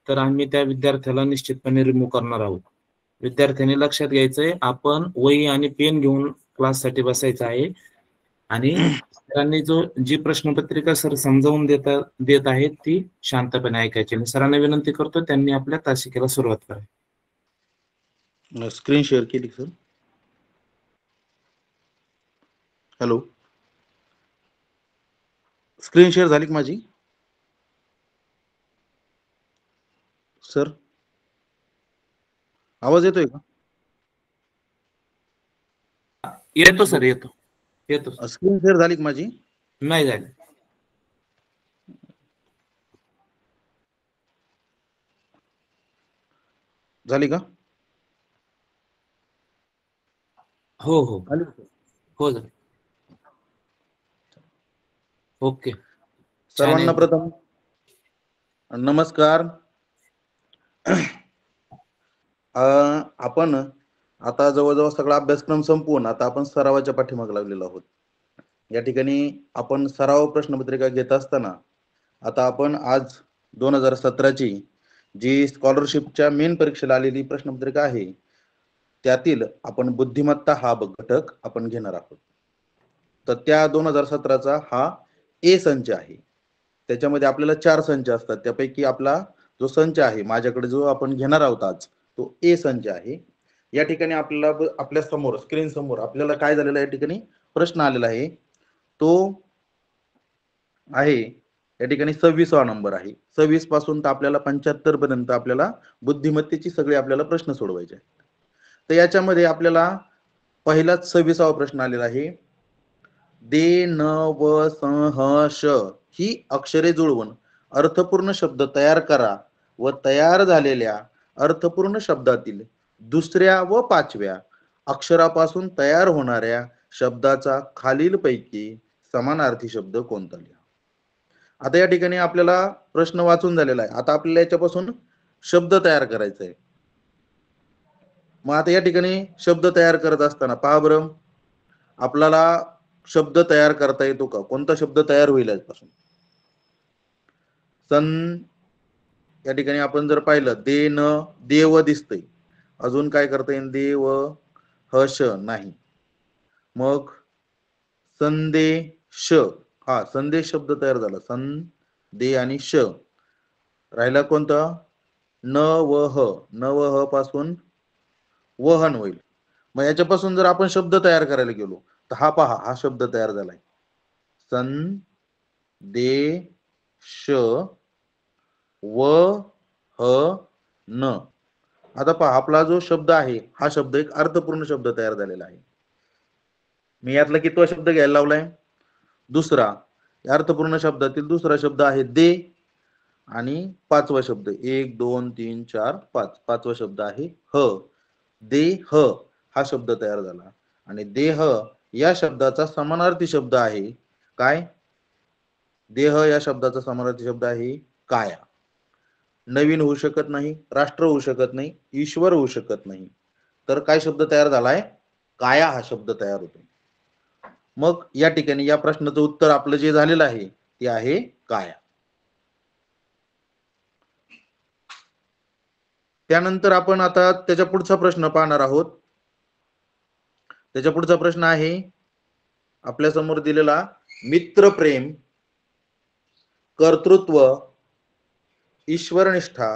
तर आम्ही त्या विद्यार्थ्याला निश्चितपणे रिमूव्ह करणार आहोत. विद्यार्थ्यांनी लक्षात घ्यायचंय, आपण वही आणि पेन घेऊन क्लाससाठी बसायचं आहे आणि सरांनी जी प्रश्नपत्रिका सर समजावून देत आहेत ती शांतपणे ऐकायची. आणि सरांना विनंती करतो त्यांनी आपल्या तासिकेला सुरुवात करावी. स्क्रीन शेअर केली सर. हॅलो, स्क्रीन शेअर झाली का माझी सर? आवाज येतोय का? येतो सर, येतो. स्क्रीन शेअर झाली का माझी? नाही झाली. झाली का? हो हो हो झाली. ओके. सर्वांना प्रथम नमस्कार. आपण आता जवळजवळ सगळा अभ्यासक्रम संपवून आता आपण सरावाच्या पाठीमागे लागलेलो आहोत. या ठिकाणी आपण सराव प्रश्नपत्रिका घेत असताना आता आपण आज 2017ची जी स्कॉलरशिपच्या मेन परीक्षेला आलेली प्रश्नपत्रिका आहे त्यातील आपण बुद्धिमत्ता हा घटक आपण घेणार आहोत. तर त्या 2017चा हा ए संच आहे. त्याच्यामध्ये आपल्याला 4 संच असतात. त्यापैकी आपला जो संच आहे माझ्याकडे जो आपण घेणार आहोत आज तो ए संच आहे. या ठिकाणी आपल्याला आपल्या समोर स्क्रीन समोर आपल्याला काय झालेलं आहे, या ठिकाणी प्रश्न आलेला आहे तो आहे या ठिकाणी 26वा नंबर आहे. 26 पासून तर आपल्याला 75 पर्यंत आपल्याला बुद्धिमत्तेची सगळे आपल्याला प्रश्न सोडवायचे आहेत. तर याच्यामध्ये आपल्याला पहिलाच 26वा प्रश्न आलेला आहे. दे, न, व, स, ह, श ही अक्षरे जुळवून अर्थपूर्ण शब्द तयार करा व तयार झालेल्या अर्थपूर्ण शब्दातील दुसऱ्या व 5व्या अक्षरापासून तयार होणाऱ्या शब्दाचा खालीलपैकी समानार्थी शब्द कोणता लिहा. आता या ठिकाणी आपल्याला प्रश्न वाचून झालेला आहे. आता आपल्याला याच्यापासून शब्द तयार करायचा आहे. मग आता या ठिकाणी शब्द तयार करत असताना पहा बरं, आपल्याला शब्द तयार करता येतो का? कोणता शब्द तयार होईल यापासून? सन या ठिकाणी आपण जर पाहिलं दे, न, देव दिसतंय. अजून काय करता येईल? देव, हश नाही. मग संदेश, हा संदेश शब्द तयार झाला. दे आणि श राहिला कोणता? न व ह. न व ह पासून वहन होईल. मग याच्यापासून जर आपण शब्द तयार करायला गेलो तर हा पहा, हा शब्द तयार झालाय. श व ह न. आता पहा आपला जो शब्द आहे हा शब्द एक अर्थपूर्ण शब्द तयार झालेला आहे. मी यातला कितवा शब्द घ्यायला लावलाय? दुसरा. अर्थपूर्ण शब्दातील दुसरा शब्द आहे दे आणि 5वा शब्द 1 2 3 4 5 5वा शब्द आहे ह. देह हा शब्द तयार झाला आणि देह या शब्दाचा समानार्थी शब्द आहे काय? देह या शब्दाचा समानार्थी शब्द आहे काया. नवीन होऊ शकत नाही, राष्ट्र होऊ शकत नाही, ईश्वर होऊ शकत नाही. तर काय शब्द तयार झालाय? काया हा शब्द तयार होतो. मग या ठिकाणी या प्रश्नाचं उत्तर आपलं जे झालेलं आहे ते आहे काया. त्यानंतर आपण आता त्याच्या पुढचा प्रश्न पाहणार आहोत. त्याच्या पुढचा प्रश्न आहे आपल्या समोर दिलेला मित्रप्रेम, कर्तृत्व, ईश्वरनिष्ठा,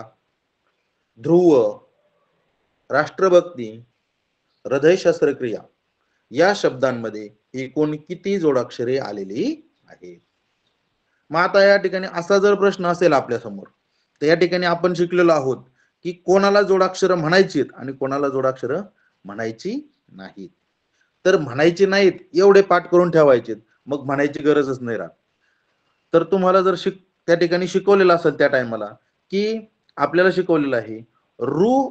ध्रुव, राष्ट्रभक्ती, हृदय शस्त्रक्रिया या शब्दांमध्ये एकूण किती जोडाक्षरे आलेली आहेत? मग आता या ठिकाणी असा जर प्रश्न असेल आपल्या समोर तर या ठिकाणी आपण शिकलेलो आहोत की कोणाला जोडाक्षर म्हणायची आणि कोणाला जोडाक्षर म्हणायची नाहीत. तर म्हणायची नाहीत एवढे पाठ करून ठेवायचे, मग म्हणायची गरजच नाही राहत. तर तुम्हाला जर त्या ठिकाणी शिकवलेलं असेल त्या टायमाला की आपल्याला शिकवलेलं आहे रू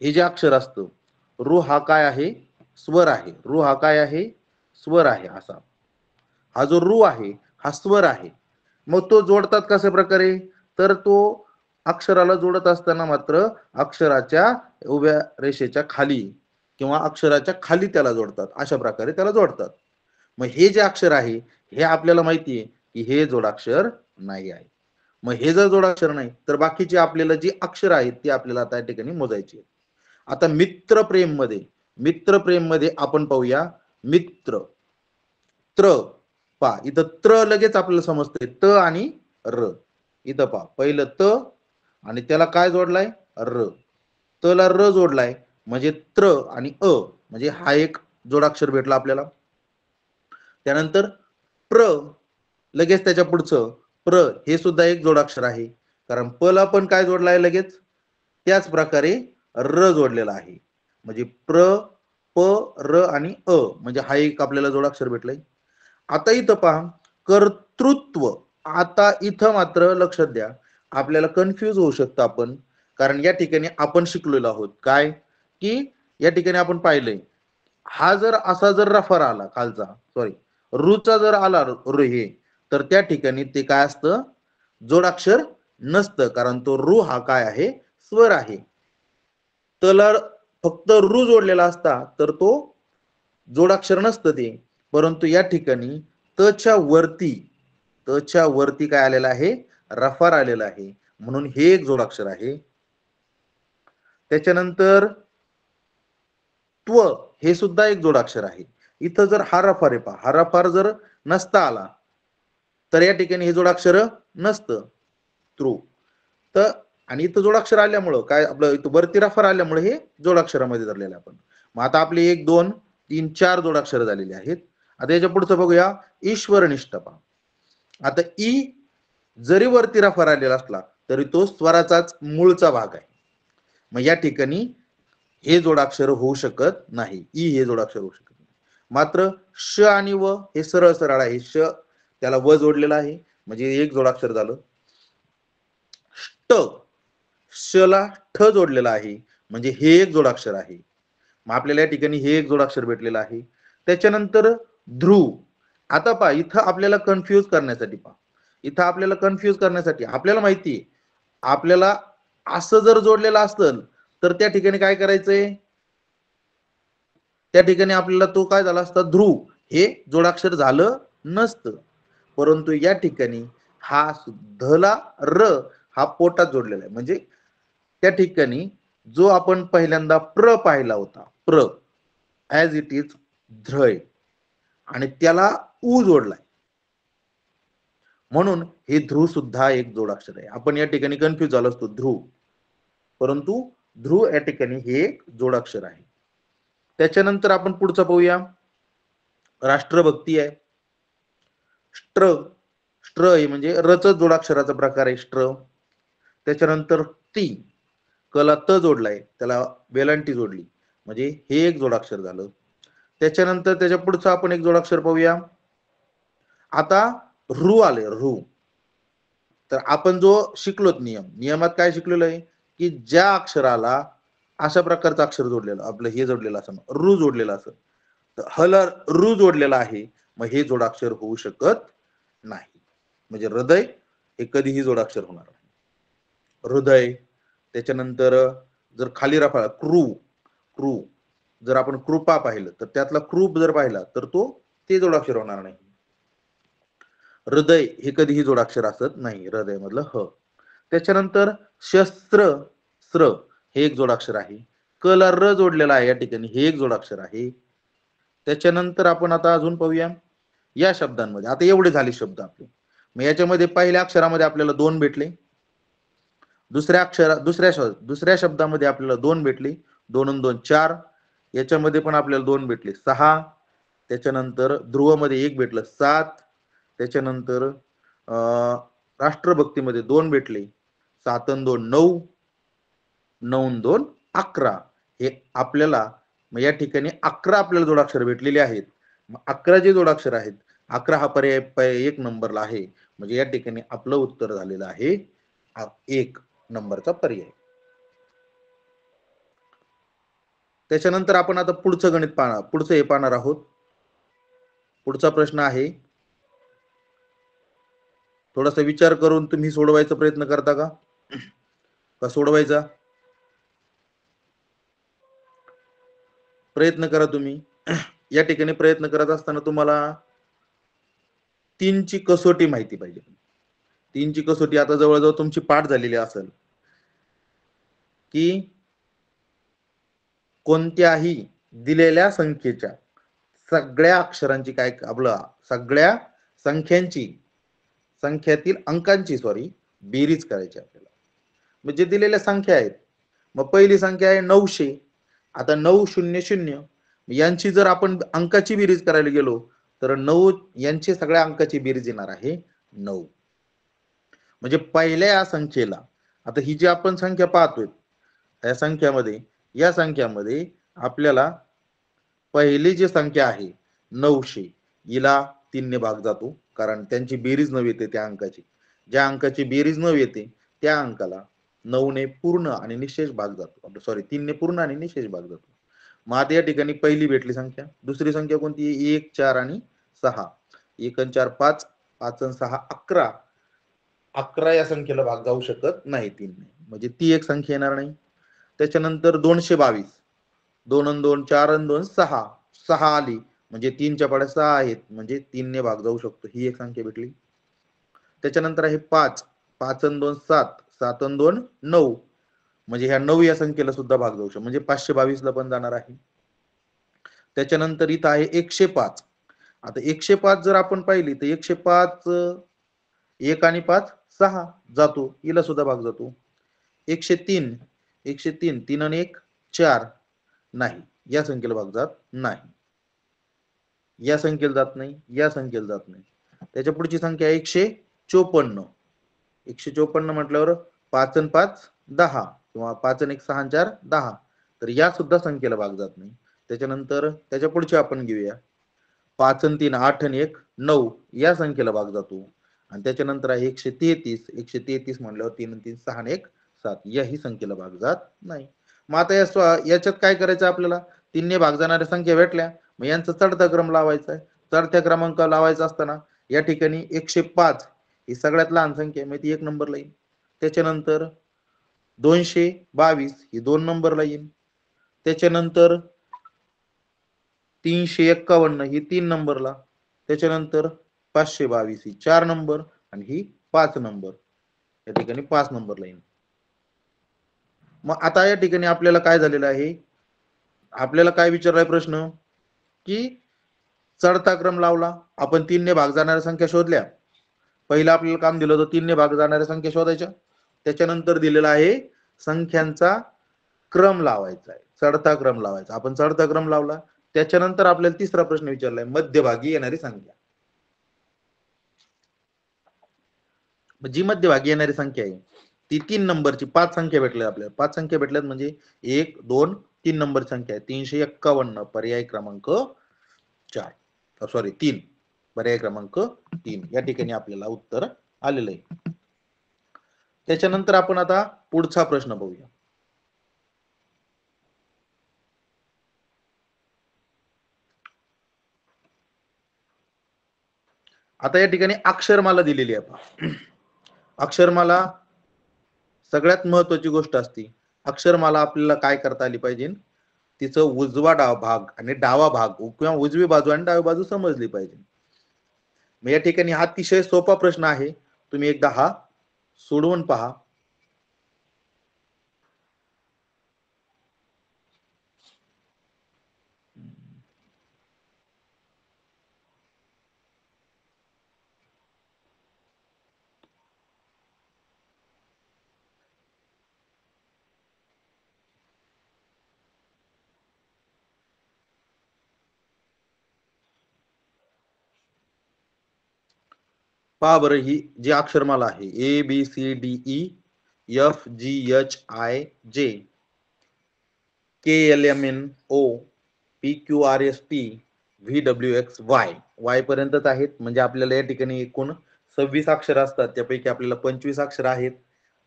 हे जे अक्षर असतं, रू हा काय आहे? स्वर आहे. रू हा काय आहे? स्वर आहे. असा हा जो रू आहे हा स्वर आहे. मग तो जोडतात कशा प्रकारे? तर तो अक्षराला जोडत असताना मात्र अक्षराच्या उभ्या रेषेच्या खाली किंवा अक्षराच्या खाली त्याला जोडतात. अशा प्रकारे त्याला जोडतात. मग हे जे अक्षर आहे हे आपल्याला माहिती आहे की हे जोडाक्षर नाही आहे. मग हे जर जोडाक्षर नाही तर बाकीची आपल्याला जी अक्षर आहेत ती आपल्याला आता या ठिकाणी मोजायची आहेत. आता मित्रप्रेम मध्ये आपण पाहूया मित्र त्र पा इथं त्र लगेच आपल्याला समजतंय त आणि र. इथं पा पहिलं त आणि त्याला काय जोडलाय र, त ला र जोडलाय म्हणजे त्र आणि अ म्हणजे हा एक जोडाक्षर भेटला आपल्याला. त्यानंतर प्र लगेच त्याच्या पुढचं प्र हे सुद्धा एक जोडाक्षर आहे, कारण प ला पण काय जोडलाय लगेच त्याच प्रकारे र जोडलेला आहे. म्हणजे प्र प र आणि अ म्हणजे हा एक आपल्याला जोडाक्षर भेटलाय. आता इथं पहा कर्तृत्व. आता इथं मात्र लक्षात द्या आपल्याला कन्फ्यूज होऊ शकतं आपण, कारण या ठिकाणी आपण शिकलेलो आहोत काय की या ठिकाणी आपण पाहिलंय हा जर असा जर रफार आला खालचा सॉरी रूचा जर आला हे तर त्या ठिकाणी ते काय असतं जोडाक्षर नसतं, कारण तो रू हा काय आहे स्वर आहे. तला फक्त रू जोडलेला असता तर तो जोडाक्षर नसतं ते, परंतु या ठिकाणी तच्या वरती काय आलेलं आहे रफार आलेला आहे म्हणून हे एक जोडाक्षर आहे. त्याच्यानंतर त्व हे सुद्धा एक जोडाक्षर आहे. इथं जर हा रफार आहे पहा, हा रफार जर नसता आला तर या ठिकाणी हे जोडाक्षर नसतं त्रू. तर आणि इथं जोडाक्षर आल्यामुळं काय आपलं इथं वरती रफार आल्यामुळे हे जोडाक्षरामध्ये धरलेलं आपण. मग आता आपले 1 2 3 4 जोडाक्षर झालेले आहेत. आता याच्या पुढचं बघूया ईश्वरनिष्ठ पहा. आता ई जरी वरती रफार आलेला असला तरी तो स्वराचाच मूळचा भाग आहे. मग या ठिकाणी हे जोडाक्षर होऊ शकत नाही, ई हे जोडाक्षर होऊ शकत नाही. मात्र श आणि व हे सरळ सरळ आहे, श त्याला व जोडलेला आहे म्हणजे एक जोडाक्षर झालं. ष्ट श ला ठ जोडलेला आहे म्हणजे हे एक जोडाक्षर आहे. मग आपल्याला या ठिकाणी हे एक जोडाक्षर भेटलेलं आहे. त्याच्यानंतर ध्रुव. आता पहा इथं आपल्याला कन्फ्यूज करण्यासाठी आपल्याला माहिती आहे आपल्याला असं जर जोडलेलं असेल तर त्या ठिकाणी काय करायचंय त्या ठिकाणी आपल्याला तो काय झाला असता ध्रुव हे जोडाक्षर झालं नसतं, परंतु या ठिकाणी हा धला र हा पोटात जोडलेला आहे म्हणजे त्या ठिकाणी जो आपण पहिल्यांदा प्र पाहिला होता प्र ऍज इट इज ध्रय आणि त्याला उ जोडलाय म्हणून हे ध्रुव सुद्धा एक जोडाक्षर आहे. आपण या ठिकाणी कन्फ्यूज झालो असतो ध्रुव, परंतु ध्रुव या ठिकाणी हे एक जोडाक्षर आहे. त्याच्यानंतर आपण पुढचं पाहूया राष्ट्रभक्ती आहे. स्ट्र स्ट्र म्हणजे रच जोडाक्षराचा प्रकार आहे स्ट्र. त्याच्यानंतर ती कला त जोडलाय त्याला वेलांटी जोडली म्हणजे हे एक जोडाक्षर झालं. त्याच्यानंतर त्याच्या पुढचं आपण एक जोडाक्षर पाहूया. आता रू आले रू. तर आपण जो शिकलोत नियमात काय शिकलेलो आहे की ज्या अक्षराला अशा प्रकारचं अक्षर जोडलेलं आपलं हे जोडलेलं असं रू जोडलेलं असं तर हल रू जोडलेला आहे मग हे जोडाक्षर होऊ शकत नाही. म्हणजे हृदय हे कधीही जोडाक्षर होणार नाही. हृदय. त्याच्यानंतर जर खाली रफा क्रू जर आपण कृपा पाहिलं तर त्यातला क्रूप जर पाहिला तर तो ते जोडाक्षर होणार नाही. हृदय हे कधीही जोडाक्षर असत नाही हृदय मधलं ह. त्याच्यानंतर शस्त्र स्त्र हे एक जोडाक्षर आहे. क ला र जोडलेला आहे या ठिकाणी हे एक जोडाक्षर आहे. त्याच्यानंतर आपण आता अजून पाहूया या शब्दांमध्ये. आता एवढे झाले शब्द आपले. मग याच्यामध्ये पहिल्या अक्षरामध्ये आपल्याला 2 भेटले. दुसऱ्या शब्दामध्ये आपल्याला 2 भेटले. 2 आणि 2 4. याच्यामध्ये पण आपल्याला 2 भेटले 6. त्याच्यानंतर ध्रुवमध्ये 1 भेटलं 7. त्याच्यानंतर राष्ट्रभक्तीमध्ये 2 भेटले. 7 आणि 2 9. 9 आणि 2 11. हे आपल्याला या ठिकाणी 11 आपल्याला जोडाक्षर भेटलेले आहेत. 11 जे जोडाक्षर आहेत 11 हा पर्याय 1 नंबरला आहे म्हणजे या ठिकाणी आपलं उत्तर झालेलं आहे 1 नंबरचा पर्याय. त्याच्यानंतर आपण आता पुढचं गणित पुढचं हे पाहणार आहोत. पुढचा प्रश्न आहे थोडासा विचार करून तुम्ही सोडवायचा प्रयत्न करता का सोडवायचा प्रयत्न करा तुम्ही. या ठिकाणी प्रयत्न करत असताना तुम्हाला 3 ची कसोटी माहिती पाहिजे. तीनची कसोटी आता जवळजवळ तुमची पाठ झालेली असेल की कोणत्याही दिलेल्या संख्येच्या सगळ्या अक्षरांची काय आपलं सगळ्या संख्यातील अंकांची बेरीज करायची आपल्याला. म्हणजे दिलेल्या संख्या आहेत. मग पहिली संख्या आहे 900. आता 900 यांची जर आपण अंकाची बेरीज करायला गेलो तर 9 यांची सगळ्या अंकाची बेरीज येणार आहे 9. म्हणजे पहिल्या या संख्येला आता ही जी आपण संख्या पाहतोय या संख्यामध्ये आपल्याला पहिली जी संख्या आहे 900 हिला 3 ने भाग जातो कारण त्यांची बेरीज 9 येते. त्या अंकाची ज्या अंकाची बेरीज 9 येते त्या अंकाला 9 ने पूर्ण आणि निशेष भाग जातो. सॉरी 3 ने पूर्ण आणि निशेष भाग जातो. मग आता या ठिकाणी पहिली भेटली संख्या. दुसरी संख्या कोणती 1 4 आणि 6. 1 आणि 4 5 5 आणि 6 11. 11 या संख्येला भाग जाऊ शकत नाही 3 ने, म्हणजे ती एक संख्या येणार नाही. त्याच्यानंतर 222. 2 आणि 2 4 आणि 2 6. 6 आली म्हणजे 3च्या पाड्या 6 आहेत म्हणजे 3 ने भाग जाऊ शकतो. ही एक संख्या भेटली. त्याच्यानंतर आहे 5. 5 आणि 2 7. 7 आणि 2 9 म्हणजे ह्या 9 या संख्येला सुद्धा भाग जाऊ शकतो म्हणजे 522 ला पण जाणार आहे. त्याच्यानंतर इथं आहे 105. आता 105 जर आपण पाहिली तर 105 1 आणि 5 6 जातो, हिला सुद्धा भाग जातो. 103 3 आणि 1 4 नाही, या संख्येला भाग जात नाही. या संख्येला जात नाही, या संख्येला जात नाही. त्याच्या पुढची संख्या 154. 154 म्हटल्यावर 5 आणि 5 10 किंवा 5 आणि 1 6 आणि 4 10. तर या सुद्धा संख्येला भाग जात नाही. त्याच्यानंतर त्याच्या पुढची आपण घेऊया 5 आणि 3 8 आणि 1 9 या संख्येला भाग जातो. आणि त्याच्यानंतर आहे 133 म्हटल्यावर 3 आणि 3 6 आणि 1 7 याही संख्येला भाग जात नाही. मग आता याच्यात काय करायचं आपल्याला 3 ने भाग जाणाऱ्या संख्या भेटल्या मग यांचा चढता क्रम लावायचा आहे. चढत्या क्रमांक लावायचा असताना या ठिकाणी 105 ही सगळ्यात लहान संख्या आहे, ती 1 नंबरला येईल. त्याच्यानंतर 222 ही 2 नंबरला येईल. त्याच्यानंतर 351 ही 3 नंबरला. त्याच्यानंतर 522 ही 4 नंबर आणि ही 5 नंबर. या ठिकाणी 5 नंबरला येईल. मग आता या ठिकाणी आपल्याला काय झालेलं आहे, आपल्याला काय विचारलाय प्रश्न की चढता क्रम लावला, आपण 3 ने भाग जाणाऱ्या संख्या शोधल्या. पहिलं आपल्याला काम दिलं होतं 3 ने भाग जाणाऱ्या संख्या शोधायच्या. त्याच्यानंतर दिलेला आहे संख्यांचा क्रम लावायचा आहे, चढता क्रम लावायचा. आपण चढता क्रम लावला. त्याच्यानंतर आपल्याला तिसरा प्रश्न विचारलाय मध्यभागी येणारी संख्या. जी मध्यभागी येणारी संख्या आहे ती 3 नंबरची 5 संख्या भेटल्या आपल्याला. 5 संख्या भेटल्यात म्हणजे 1 2 3 नंबर संख्या आहे. 351 पर्याय क्रमांक 4 सॉरी 3 पर्याय क्रमांक 3 या ठिकाणी आपल्याला उत्तर आलेलं आहे. त्याच्यानंतर आपण आता पुढचा प्रश्न बघूया. आता या ठिकाणी अक्षरमाला दिलेली आहे. अक्षरमाला सगळ्यात महत्वाची गोष्ट असते. अक्षरमाला आपल्याला काय करता आली पाहिजे, तिचं उजवा भाग आणि डावा भाग किंवा उजवी बाजू आणि डावी बाजू समजली पाहिजे. मग या ठिकाणी हा अतिशय सोपा प्रश्न आहे, तुम्ही एकदा हा सोडवून पहा. पहा बरं, ही जी अक्षरमाला आहे ABCDEFGHIJ KLMNO PQRST VWXY Y पर्यंतच आहेत. म्हणजे आपल्याला या ठिकाणी एकूण 26 अक्षर असतात, त्यापैकी आपल्याला 25 अक्षर आहेत.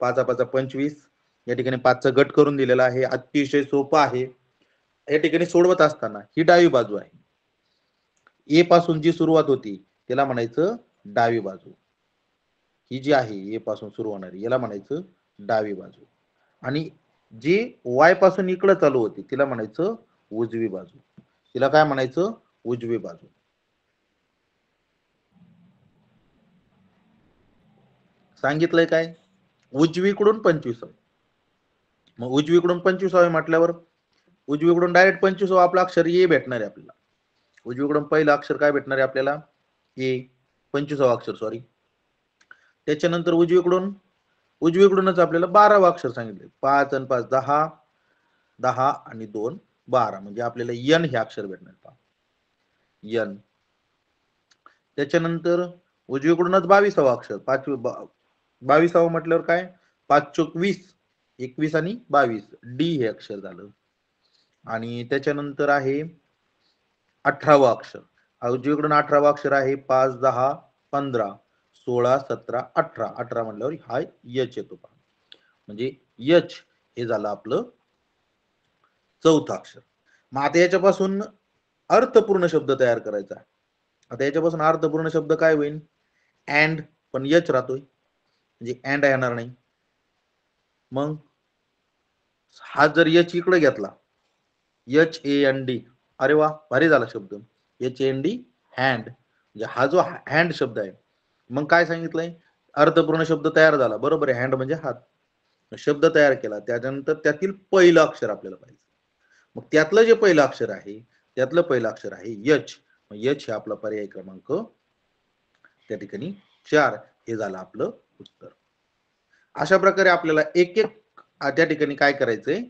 5 5 25 या ठिकाणी 5चा गट करून दिलेला आहे. अतिशय सोपं आहे. या ठिकाणी सोडवत असताना ही डावी बाजू आहे. ए पासून जी सुरुवात होती त्याला म्हणायचं डावी बाजू. ही जी आहे ए पासून सुरू होणारी याला म्हणायचं डावी बाजू. आणि जी वाय पासून इकडे चालू होती तिला म्हणायचं उजवी बाजू. तिला काय म्हणायचं उजवी बाजू. सांगितलंय काय, उजवीकडून 25. मग उजवीकडून 25 म्हटल्यावर उजवीकडून डायरेक्ट 25 आपलं अक्षर ए भेटणार आहे आपल्याला. उजवीकडून पहिलं अक्षर काय भेटणार आहे आपल्याला, ए, 25 अक्षर सॉरी. त्याच्यानंतर उजवीकडूनच आपल्याला 12 अक्षर सांगितले. 5 आणि 5 10, 10 आणि 2 12, म्हणजे आपल्याला यन हे अक्षर भेटणार. यन. त्याच्यानंतर उजवीकडूनच 22 अक्षर, 22 म्हटल्यावर काय, 5 चोक 20, 21 आणि 22 डी हे अक्षर झालं. आणि त्याच्यानंतर आहे 18 अक्षर. उजवीकडून 18 अक्षर आहे 5 10 15 16 17 18. 18 म्हटल्यावर हा यच येतो. म्हणजे यच हे झालं आपलं चौथं अक्षर. मग आता याच्यापासून अर्थपूर्ण शब्द तयार करायचा. आता याच्यापासून अर्थपूर्ण शब्द काय होईल, अँड, पण यच राहतोय म्हणजे अँड येणार नाही. मग हा जर यच इकडे घेतला, एच ए एन डी, अरे वा भारी झाला शब्द, एच एन डी हँड, म्हणजे हा जो हँड शब्द आहे. मग काय सांगितलंय, अर्थपूर्ण शब्द तयार झाला, बरोबर आहे, हँड म्हणजे हात. शब्द तयार केला, त्याच्यानंतर त्यातील पहिलं अक्षर आपल्याला पाहिजे. मग त्यातलं जे पहिलं अक्षर आहे, त्यातलं पहिलं अक्षर आहे यच. यच हे आपला पर्याय क्रमांक त्या ठिकाणी 4 हे झालं आपलं उत्तर. अशा प्रकारे आपल्याला एक एक त्या ठिकाणी काय करायचंय,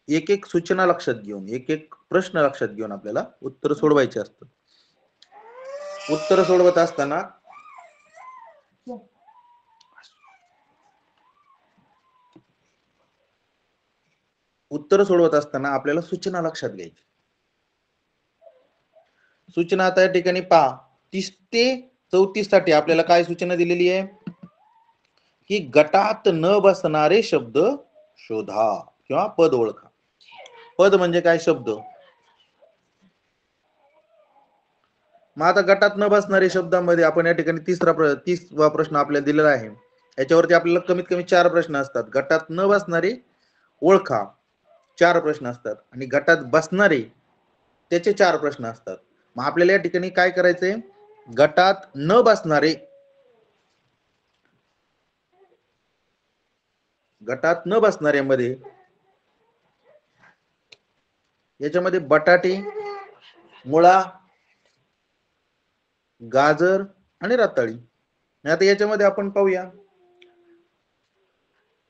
एक एक सूचना लक्षात घेऊन, एक एक प्रश्न लक्षात घेऊन आपल्याला उत्तर सोडवायचे असतात. उत्तर सोडवत असताना आपल्याला सूचना लक्षात घ्यायची. सूचना आता या ठिकाणी पहा, 30 ते 34 साठी आपल्याला काय सूचना दिलेली आहे की गटात न बसणारे शब्द शोधा किंवा पद ओळखा. पद म्हणजे काय, शब्द. मग आता गटात न बसणारे शब्दांमध्ये आपण या ठिकाणी 30वा प्रश्न आपल्याला दिलेला आहे. याच्यावरती आपल्याला कमीत कमी 4 प्रश्न असतात. गटात न बसणारे ओळखा 4 प्रश्न असतात आणि गटात बसणारे त्याचे 4 प्रश्न असतात. मग आपल्याला या ठिकाणी काय करायचंय, गटात न बसणारे, गटात न बसणाऱ्यामध्ये याच्यामध्ये बटाटे, मुळा, गाजर आणि रताळी. आता याच्यामध्ये आपण पाहूया,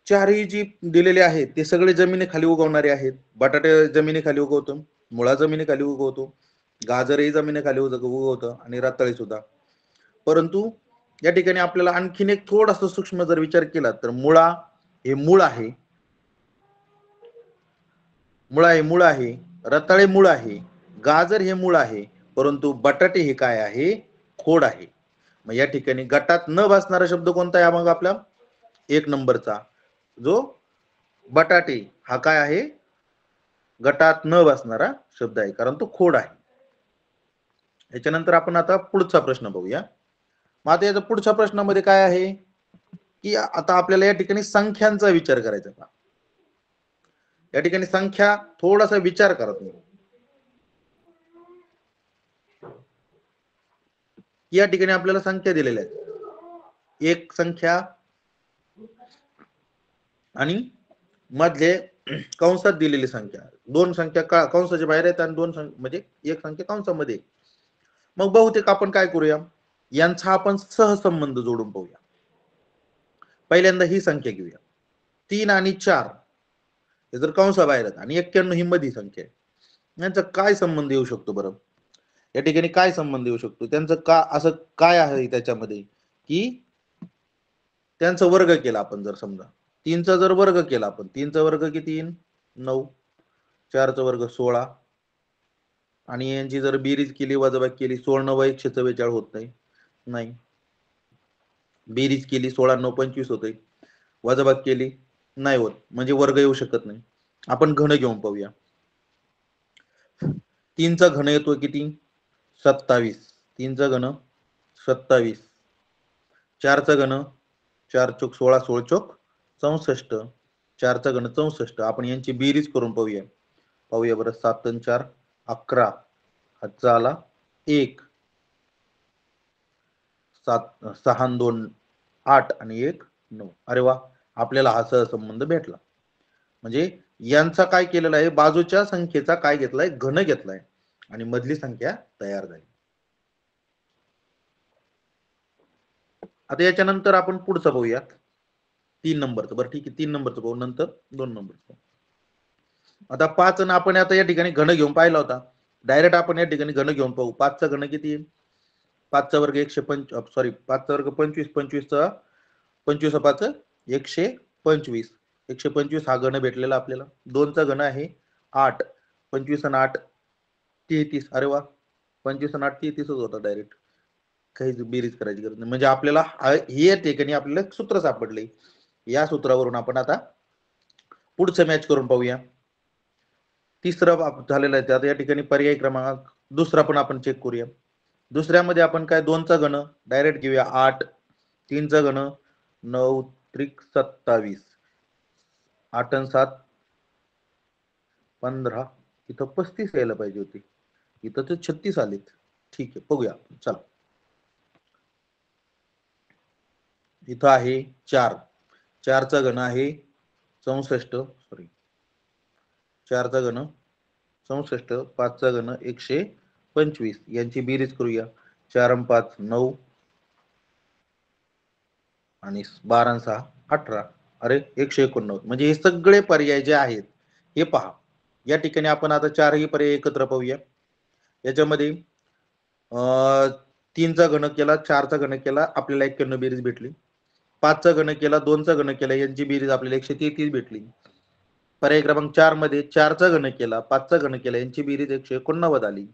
चारही जी दिलेले आहेत ते सगळे जमिनीखाली उगवणारे आहेत. बटाटे जमिनीखाली उगवतो, मुळा जमिनीखाली उगवतो, गाजरही जमिनीखाली उगवतं आणि रताळी सुद्धा. परंतु या ठिकाणी आपल्याला आणखीन एक थोडासा सूक्ष्म जर विचार केला तर मुळा हे मूळ आहे, मूळ आहे, रताळे मूळ आहे, गाजर हे मूळ आहे, परंतु बटाटे हे काय आहे, खोड आहे. मग या ठिकाणी गटात न बसणारा शब्द कोणता आहे, मग आपला 1 नंबरचा जो बटाटे हा काय आहे, गटात न बसणारा शब्द आहे, कारण तो खोड आहे. याच्यानंतर आपण आता पुढचा प्रश्न बघूया. मग आता याच्या पुढच्या प्रश्नामध्ये काय आहे की आता आपल्याला या ठिकाणी संख्यांचा विचार करायचा. या ठिकाणी संख्या थोडासा विचार करा तुम्ही. या ठिकाणी आपल्याला संख्या दिलेल्या आहेत, एक संख्या आणि मधले कंसात दिलेली संख्या, 2 संख्या कंसाच्या बाहेर आहेत आणि 2 म्हणजे एक संख्या कंसामध्ये. मग बहुतेक आपण काय करूया, यांचा आपण सहसंबंध जोडून पाहूया. पहिल्यांदा ही संख्या घेऊया, 3 आणि 4 हे जर कंसाबाहेर आहेत आणि 91 ही मधी संख्या आहे, यांचा काय संबंध येऊ शकतो बरं. या ठिकाणी काय संबंध येऊ शकतो, त्यांचं का असं काय आहे त्याच्यामध्ये की त्यांचा वर्ग केला आपण, जर समजा 3चा जर वर्ग केला आपण, 3चा वर्ग किती, 9, 4चा वर्ग 16 आणि यांची जर बेरीज केली, वजाबाकी केली, 16 9 144 होत नाही, बेरीज केली 16 9 25 होते, वजाबाकी केली नाही होत, म्हणजे वर्ग येऊ शकत नाही. आपण घन घेऊन पाहूया. 3चा घन येतो किती, 27, 3चा घन 27, 4चा घन 4 चोक 16 16 चोक 64, 4चा घन 64. आपण यांची बेरीज करून पाहूया बरं. 7 आणि 4 11, हातचा आला 1, 7 6 आणि 2 8 आणि 1 9. अरे वा, आपल्याला हा सहसंबंध भेटला. म्हणजे यांचा काय केलेला आहे, बाजूच्या संख्येचा काय घेतलाय, घन घेतलाय आणि मधली संख्या तयार झाली. आता याच्यानंतर आपण पुढचं पाहूयात 3 नंबरचं. बरं ठीक आहे, 3 नंबरचं पाहू, नंतर 2 नंबरचं. आता 5 आणि आपण आता या ठिकाणी घन घेऊन पाहिला होता. डायरेक्ट आपण या ठिकाणी घन घेऊन पाहू. 5 चा घन किती आहे? 5 चा वर्ग 125, सॉरी 5 चा वर्ग 25, 25 चा 25 5 125, 125 हा घन भेटलेला आपल्याला. 2 चा घन आहे 8, 25 आणि 8 33. अरे वा, 25 आणि 8 33 होता डायरेक्ट, काही बेरीज करायची गरज नाही. म्हणजे आपल्याला हे ठिकाणी आपल्याला सूत्र सापडले. या सूत्रावरून आपण आता पुढचं मॅच करून पाहूया. तिसरं झालेलं आहे. आता या ठिकाणी पर्याय क्रमांक दुसरा पण आपण चेक करूया. दुसऱ्यामध्ये आपण काय 2 चा घन डायरेक्ट घेऊया 8, 3 चा घन 9 त्रिक 27, 8 आणि 7 15, इथं 35 यायला पाहिजे होती, इथं तर 36 आलेत. ठीक आहे, बघूया. चला, इथं आहे 4, 4 चा घन आहे 64, सॉरी 4 चा घन 64, 5 चा घन 125, यांची बेरीज करूया. 4 आणि 5 9 आणि 12 आणि 6 18, अरे 189. म्हणजे हे सगळे पर्याय जे आहेत हे पहा. या ठिकाणी आपण आता चारही पर्याय एकत्र पाहूया. याच्यामध्ये 3 चा घन केला, 4 चा घन केला, आपल्याला 91 बेरीज भेटली. 5 चा घन केला, 2 चा घन केला, यांची बेरीज आपल्याला 133 भेटली. पर्याय क्रमांक 4 मध्ये 4 चा घन केला, 5 चा घन केला, यांची बेरीज 189 आली.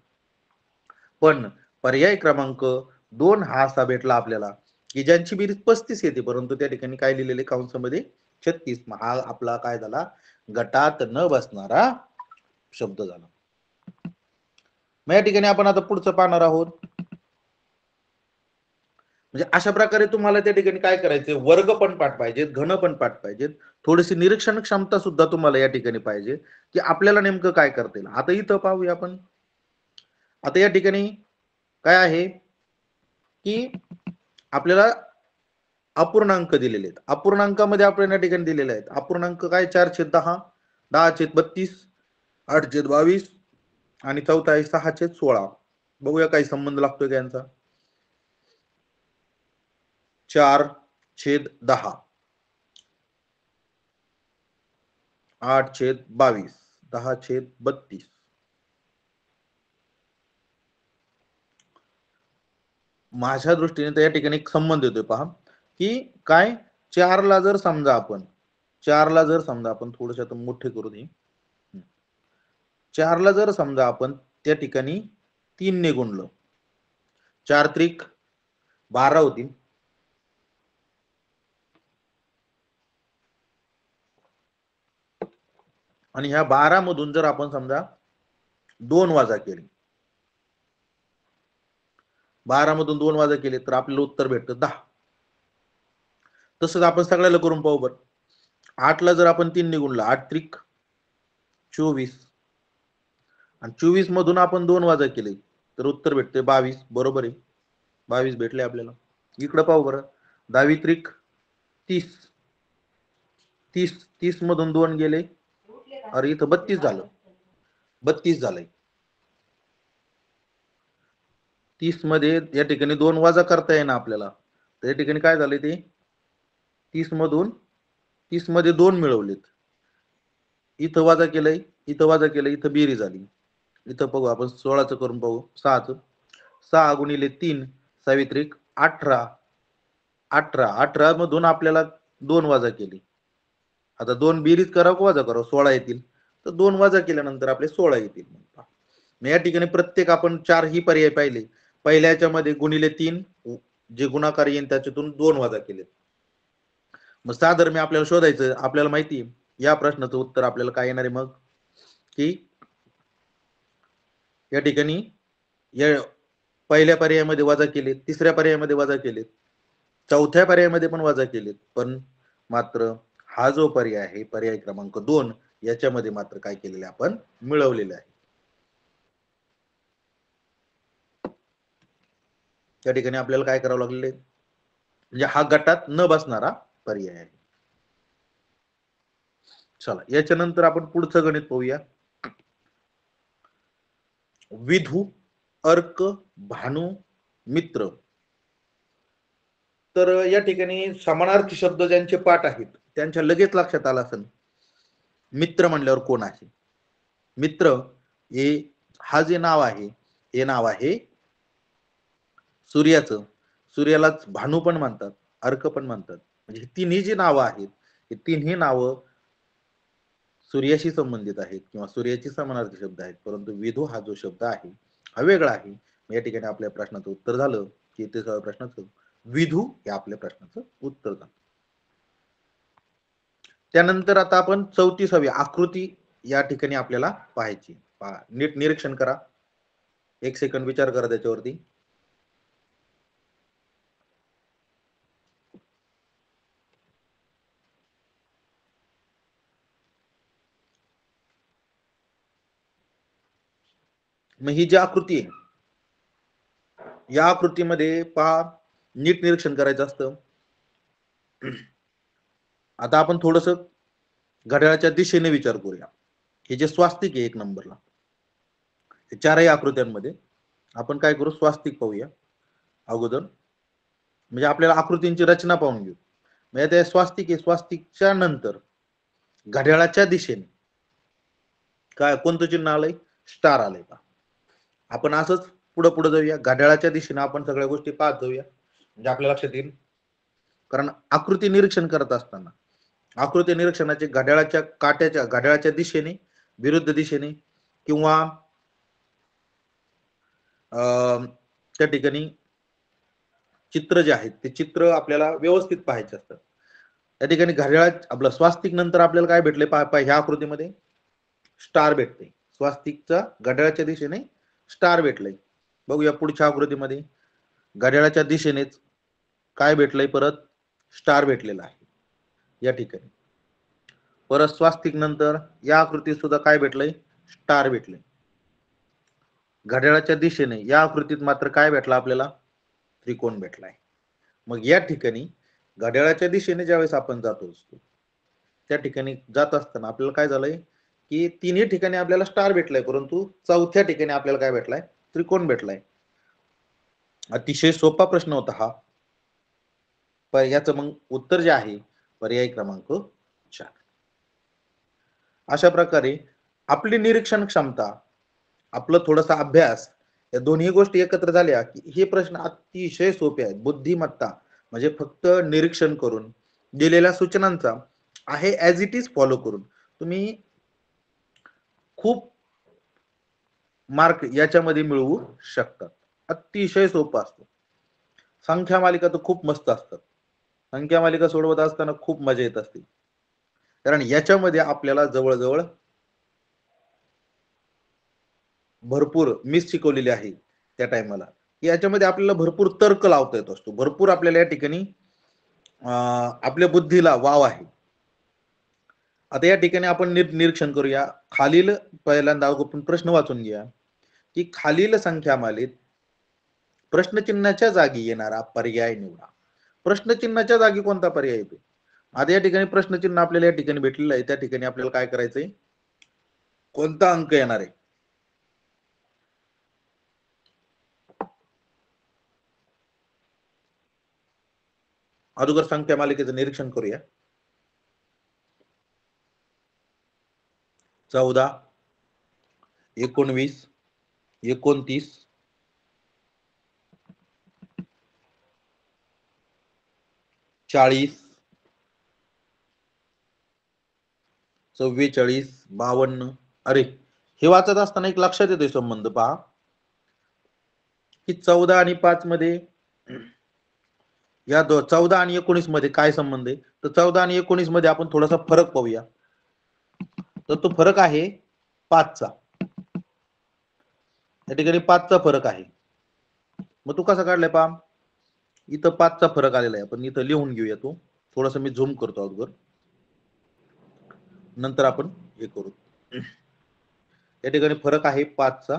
पण पर्याय क्रमांक 2 हा असा भेटला आपल्याला की ज्यांची बेरीज 35 येते, परंतु त्या ठिकाणी काय लिहिलेले कंसामध्ये 36. हा आपला काय झाला, गटात न बसणारा शब्द झाला. मग या ठिकाणी आपण आता पुढचं पाहणार आहोत. म्हणजे अशा प्रकारे तुम्हाला त्या ठिकाणी काय करायचे, वर्ग पण पाठ पाहिजेत, घन पण पाठ पाहिजेत, थोडीशी निरीक्षण क्षमता सुद्धा तुम्हाला या ठिकाणी पाहिजे की आपल्याला नेमकं काय करता येईल. आता इथं पाहूया आपण. आता या ठिकाणी काय आहे की आपल्याला अपूर्णांक दिलेले आहेत. अपूर्णांकामध्ये आपल्याला या ठिकाणी दिलेले आहेत अपूर्णांक काय, 4/10, 10/32, 8/22 आणि चौथा आहे 6/16. बघूया काही संबंध लागतोय का यांचा. 4/10, 8/22, 10/32. माझ्या दृष्टीने तर या ठिकाणी एक संबंध येतोय पहा की काय, 4 ला जर समजा आपण थोडस आता मोठे करू दे. 4 ला जर समजा आपण त्या ठिकाणी 3 ने गुणलं, 4 त्रिक 12 होती, आणि ह्या 12 मधून जर आपण समजा 2 वजा केले, 12 मधून 2 वजा केले तर आपल्याला उत्तर भेटतं 10. तसंच आपण सगळ्याला करून पाहू. बरं, 8 ला जर आपण 3 ने गुणलं, 8 त्रिक 24, आणि 24 मधून आपण 2 वजा केले तर उत्तर भेटते 22. बरोबर आहे, 22 भेटले आपल्याला. इकडे पाहू बरं, 10 त्रिक 30, 30 मधून 2 गेले, अरे इथं 32 झालं, 32 झालंय. 30 मध्ये या ठिकाणी 2 वजा करता येईना आपल्याला, तर या ठिकाणी काय झाले, ते 30 मध्ये 2 मिळवलेत, इथं वजा केलंय, इथं वजा केलंय, इथं बेरीज झाली. इथं बघू आपण 16चं करून पाहू. 6चं 6 गुणिले 3 सावित्रिक 18, 18 मधून आपल्याला 2 वजा केली. आता 2 बेरीज करावं का वजा करावं, 16 येतील, तर 2 वजा केल्यानंतर आपले 16 येतील. या ठिकाणी प्रत्येक आपण 4 ही पर्याय पाहिले. पहिल्याच्या मध्ये गुणिले 3 जे गुणाकार येईल त्याच्यातून 2 वजा केले. मग साधर्म्य आपल्याला शोधायचं. आपल्याला माहिती आहे या प्रश्नाचं उत्तर आपल्याला काय येणार आहे मग, की या ठिकाणी या पहिल्या पर्यायामध्ये वजा केले, तिसऱ्या पर्यायामध्ये वजा केले, चौथ्या पर्यायामध्ये पण वजा केलेत, पण मात्र हा जो पर्याय आहे, पर्याय क्रमांक 2, याच्यामध्ये मात्र काय केलेले आपण मिळवलेले आहे. त्या ठिकाणी आपल्याला काय करावं लागले, म्हणजे हा गटात न बसणारा पर्याय आहे. चला याच्यानंतर आपण पुढचं गणित पाहूया. विधू, अर्क, भानू, मित्र. तर या ठिकाणी समानार्थी शब्द ज्यांचे पाठ आहेत त्यांच्या लगेच लक्षात आला असेल मित्र म्हणल्यावर कोण आहे. मित्र हे हा जे नाव आहे हे नाव आहे सूर्याचं. सूर्यालाच भानू पण म्हणतात, अर्क पण म्हणतात. म्हणजे तिन्ही जी नावं आहेत हे तिन्ही नावं सूर्याशी संबंधित आहेत किंवा सूर्याची समानार्थी शब्द आहेत. परंतु विधू हा जो शब्द आहे हा वेगळा आहे. या ठिकाणी आपल्या प्रश्नाचं उत्तर झालं की ते सगळ्या प्रश्नाचं विधू हे आपल्या प्रश्नाचं उत्तर झालं. त्यानंतर आता आपण 34वी आकृती या ठिकाणी आपल्याला पाहायची. नीट निरीक्षण करा, एक सेकंद विचार करा त्याच्यावरती. मग ही जी आकृती आहे या आकृतीमध्ये पहा नीट निरीक्षण करायचं असतं. आता आपण थोडस घड्याळाच्या दिशेने विचार करूया. हे जे स्वास्तिक आहे एक नंबरला, चारही आकृत्यांमध्ये आपण काय करू, स्वास्तिक पाहूया अगोदर. म्हणजे आपल्याला आकृतींची रचना पाहून घेऊ. म्हणजे ते स्वास्तिक आहे, स्वास्तिकच्या नंतर घड्याळाच्या दिशेने काय कोणतं चिन्ह आलंय, स्टार आलंय का. आपण असंच पुढे पुढे जाऊया, घड्याळाच्या दिशेने आपण सगळ्या गोष्टी पाहत जाऊया म्हणजे आपल्या लक्षात येईल. कारण आकृती निरीक्षण करत असताना आकृती निरीक्षणाचे घड्याळाच्या काट्याच्या घड्याळाच्या दिशेने, विरुद्ध दिशेने किंवा त्या ठिकाणी चित्र जे आहेत ते चित्र आपल्याला व्यवस्थित पाहायचे असतात. त्या ठिकाणी घड्याळ आपलं स्वास्तिक नंतर आपल्याला काय भेटले ह्या आकृतीमध्ये स्टार भेटते. स्वास्तिकचा घड्याळाच्या दिशेने स्टार भेटलंय. बघूया पुढच्या आकृतीमध्ये घड्याळाच्या दिशेनेच काय भेटलंय, परत स्टार भेटलेला आहे या ठिकाणी. परत स्वास्तिक नंतर या आकृतीत सुद्धा काय भेटलंय, स्टार भेटले. घड्याळाच्या दिशेने या आकृतीत मात्र काय भेटला आपल्याला, त्रिकोण भेटलाय. मग या ठिकाणी घड्याळाच्या दिशेने ज्यावेळेस आपण जातो असतो त्या ठिकाणी जात असताना आपल्याला काय झालंय की तिन्ही ठिकाणी आपल्याला स्टार भेटलाय, परंतु चौथ्या ठिकाणी आपल्याला काय भेटलाय, त्रिकोण भेटलाय. अतिशय सोपा प्रश्न होता हा. पण याचं मग उत्तर जे आहे पर्याय क्रमांक 4. अशा प्रकारे आपली निरीक्षण क्षमता, आपलं थोडासा अभ्यास, या दोन्ही गोष्टी एकत्र झाल्या की हे प्रश्न अतिशय सोपे आहेत. बुद्धिमत्ता म्हणजे फक्त निरीक्षण करून दिलेल्या सूचनांचा आहे ऍज इट इज फॉलो करून तुम्ही खूप मार्क याच्यामध्ये मिळवू शकतात. अतिशय सोपं असतं. संख्या मालिका तर खूप मस्त असतात. संख्या मालिका सोडवत असताना खूप मजा येत असते, कारण याच्यामध्ये आपल्याला जवळजवळ भरपूर मिस शिकवलेली आहे त्या टायमाला. याच्यामध्ये आपल्याला भरपूर तर्क लावता येत असतो, भरपूर आपल्याला या ठिकाणी आपल्या बुद्धीला वाव आहे. आता या ठिकाणी आपण निरीक्षण करूया. खालील पहिल्यांदा आपण प्रश्न वाचून घ्या की खालील संख्या मालित प्रश्नचिन्हाच्या जागी येणारा पर्याय निवडा. प्रश्नचिन्हाच्या जागी कोणता पर्याय येतो. आता या ठिकाणी प्रश्नचिन्ह आपल्याला या ठिकाणी भेटलेलं आहे, त्या ठिकाणी आपल्याला काय करायचंय, कोणता अंक येणार आहे. अगोदर संख्या मालिकेचं निरीक्षण करूया. 14, 19, 29, 40, 44, 52. अरे हे वाचत असताना एक लक्षात येतोय संबंध पहा की 14 आणि 5 मध्ये या 14 आणि 19 मध्ये काय संबंध आहे. तर 14 आणि 19 मध्ये आपण थोडासा फरक पाहूया. तर तो फरक आहे 5चा. या ठिकाणी 5चा फरक आहे. मग तू कसा काढलाय पहा, इथं 5चा फरक आलेला आहे. आपण इथं लिहून घेऊया. तो थोडासा मी झूम करतो अगोदर, नंतर आपण हे करू. या ठिकाणी फरक आहे 5चा.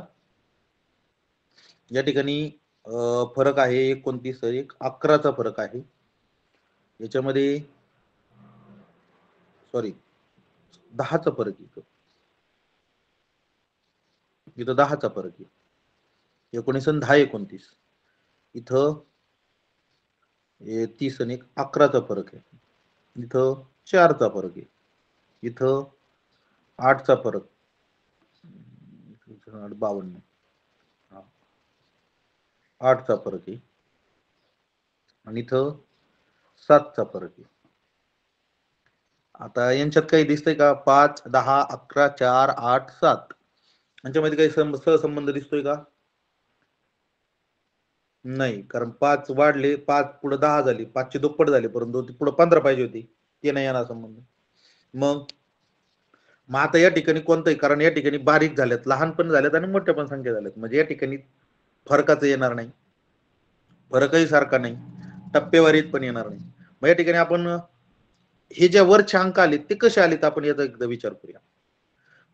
या ठिकाणी फरक आहे 29, 11चा फरक आहे. याच्यामध्ये सॉरी 10चा फरक आहे, इथं 10चा फरक आहे. 19 आणि 10 29 इथं 30 आणि 11चा फरक आहे. इथं 4चा फरक आहे. इथं 8चा फरक 52 8चा फरक आहे आणि इथं 7चा फरक आहे. आता यांच्यात काही दिसतंय का? 5 10 11 4 8 7 यांच्यामध्ये काही सहसंबंध दिसतोय का? नाही, कारण 5 वाढले, 5 पुढे 10 झाली, 5ची दुप्पट झाली, परंतु पुढे 15 पाहिजे होती, ते नाही येणार संबंध. मग आता या ठिकाणी कोणतंही, कारण या ठिकाणी बारीक झाल्यात, लहान पण झाल्यात आणि मोठ्या पण संख्या झाल्यात, म्हणजे या ठिकाणी फरकाचं येणार नाही, फरकही सारखा नाही, टप्पेवारीत पण येणार नाही. मग या ठिकाणी आपण हे ज्या वरचे अंक आले ते कसे आलेत आपण याचा एकदा विचार करूया.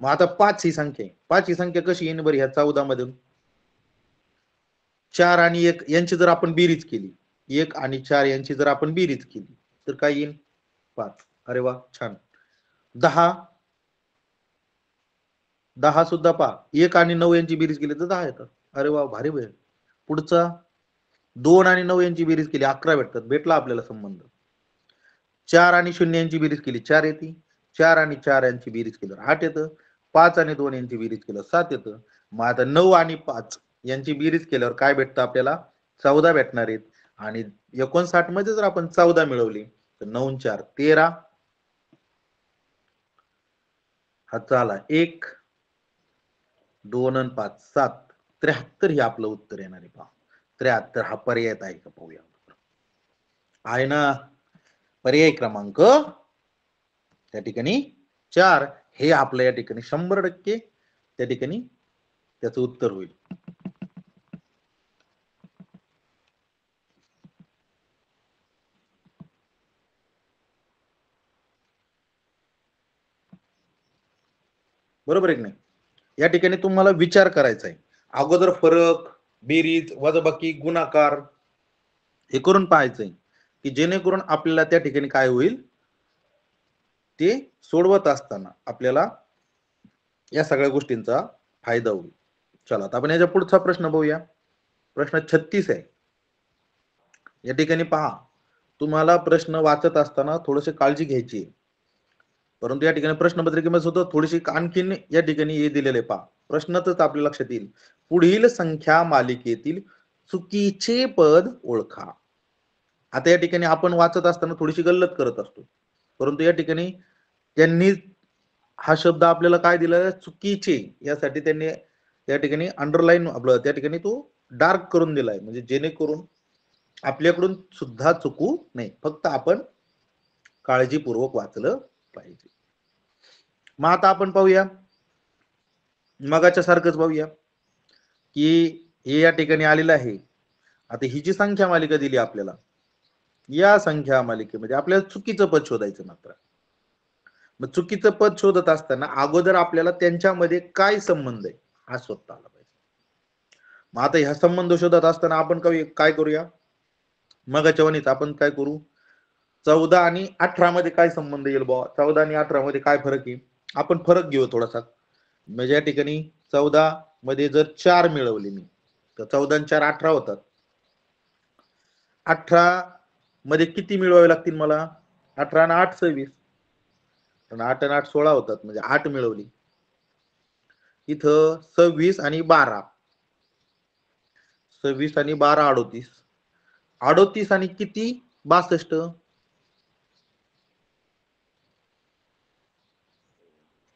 मग आता 5 ही संख्या आहे, 5 ही संख्या कशी येईल बरं? ह्या 14 मधून 4 आणि 1 यांची जर आपण बेरीज केली, 1 आणि 4 यांची जर आपण बेरीज केली तर काय येईल? 5. अरे वा, छान. 10 सुद्धा पहा, 1 आणि 9 यांची बेरीज केली तर 10 येतात. अरे वा, भारी भेट. पुढचा 2 आणि 9 यांची बेरीज केली 11 भेटतात, भेटला आपल्याला संबंध. 4 आणि 0 यांची बेरीज केली 4 येते, 4 आणि 4 यांची बेरीज केल्यावर 8 येतं, 5 आणि 2 यांची बेरीज केल्यावर 7 येतं. मग आता 9 आणि 5 यांची बेरीज केल्यावर काय भेटतं आपल्याला? 14 भेटणार आहेत. आणि 59 मध्ये जर आपण 14 मिळवली तर 9 4 13, हा झाला 1 2 आणि 5 7, 73 हे आपलं उत्तर येणार आहे. पहा 73 हा पर्याय आहे का? पाहूया. आहे ना, पर्याय क्रमांक त्या ठिकाणी 4 हे आपलं या ठिकाणी 100% त्या ठिकाणी त्याचं उत्तर होईल. बरोबर आहे की नाही? या ठिकाणी तुम्हाला विचार करायचा आहे, अगोदर फरक, बेरीज, वजाबाकी, गुणाकार हे करून पाहायचंय, की जेणेकरून आपल्याला त्या ठिकाणी काय होईल, ते सोडवत असताना आपल्याला या सगळ्या गोष्टींचा फायदा होईल. चला आता आपण याच्या पुढचा प्रश्न बघूया. प्रश्न 36 आहे. या ठिकाणी पहा, तुम्हाला प्रश्न वाचत असताना थोडीशी काळजी घ्यायची, परंतु या ठिकाणी प्रश्नपत्रिकेमध्ये सुद्धा थोडीशी आणखीन या ठिकाणी हे दिलेले पहा. प्रश्नातच आपल्या लक्षात येईल, पुढील संख्या मालिकेतील चुकीचे पद ओळखा. आता या ठिकाणी आपण वाचत असताना थोडीशी गल्लत करत असतो, परंतु या ठिकाणी त्यांनी हा शब्द आपल्याला काय दिला? चुकीचे. यासाठी त्यांनी त्या ठिकाणी अंडरलाईन आपलं त्या ठिकाणी तो डार्क करून दिलाय, म्हणजे जेणेकरून आपल्याकडून सुद्धा चुकू नाही, फक्त आपण काळजीपूर्वक वाचलं पाहिजे. मग आता आपण पाहूया, मगाच्या सारखंच पाहूया की हे या ठिकाणी आलेलं आहे. आता ही जी संख्या मालिका दिली आपल्याला, या संख्या मालिकेमध्ये आपल्याला चुकीचं पद शोधायचं. मात्र मग चुकीचं पद शोधत असताना अगोदर आपल्याला त्यांच्यामध्ये काय संबंध आहे हा शोधता आला पाहिजे. मग आता ह्या संबंध शोधत असताना आपण काय करूया? मगाच्या वणीत आपण काय करू? 14 आणि 18 मध्ये काय संबंध येईल बा? 14 आणि 18 मध्ये काय फरक आहे? आपण फरक घेऊ थोडासा. म्हणजे या ठिकाणी 14 मध्ये जर 4 मिळवले मी तर 14 आणि 4 18 होतात. 18 मध्ये किती मिळवावे लागतील मला? 18 आणि 8 26, 8 आणि 8 16 होतात, म्हणजे 8 मिळवली. इथं 26 आणि 12, 26 आणि 12 38, 38 आणि किती? 62,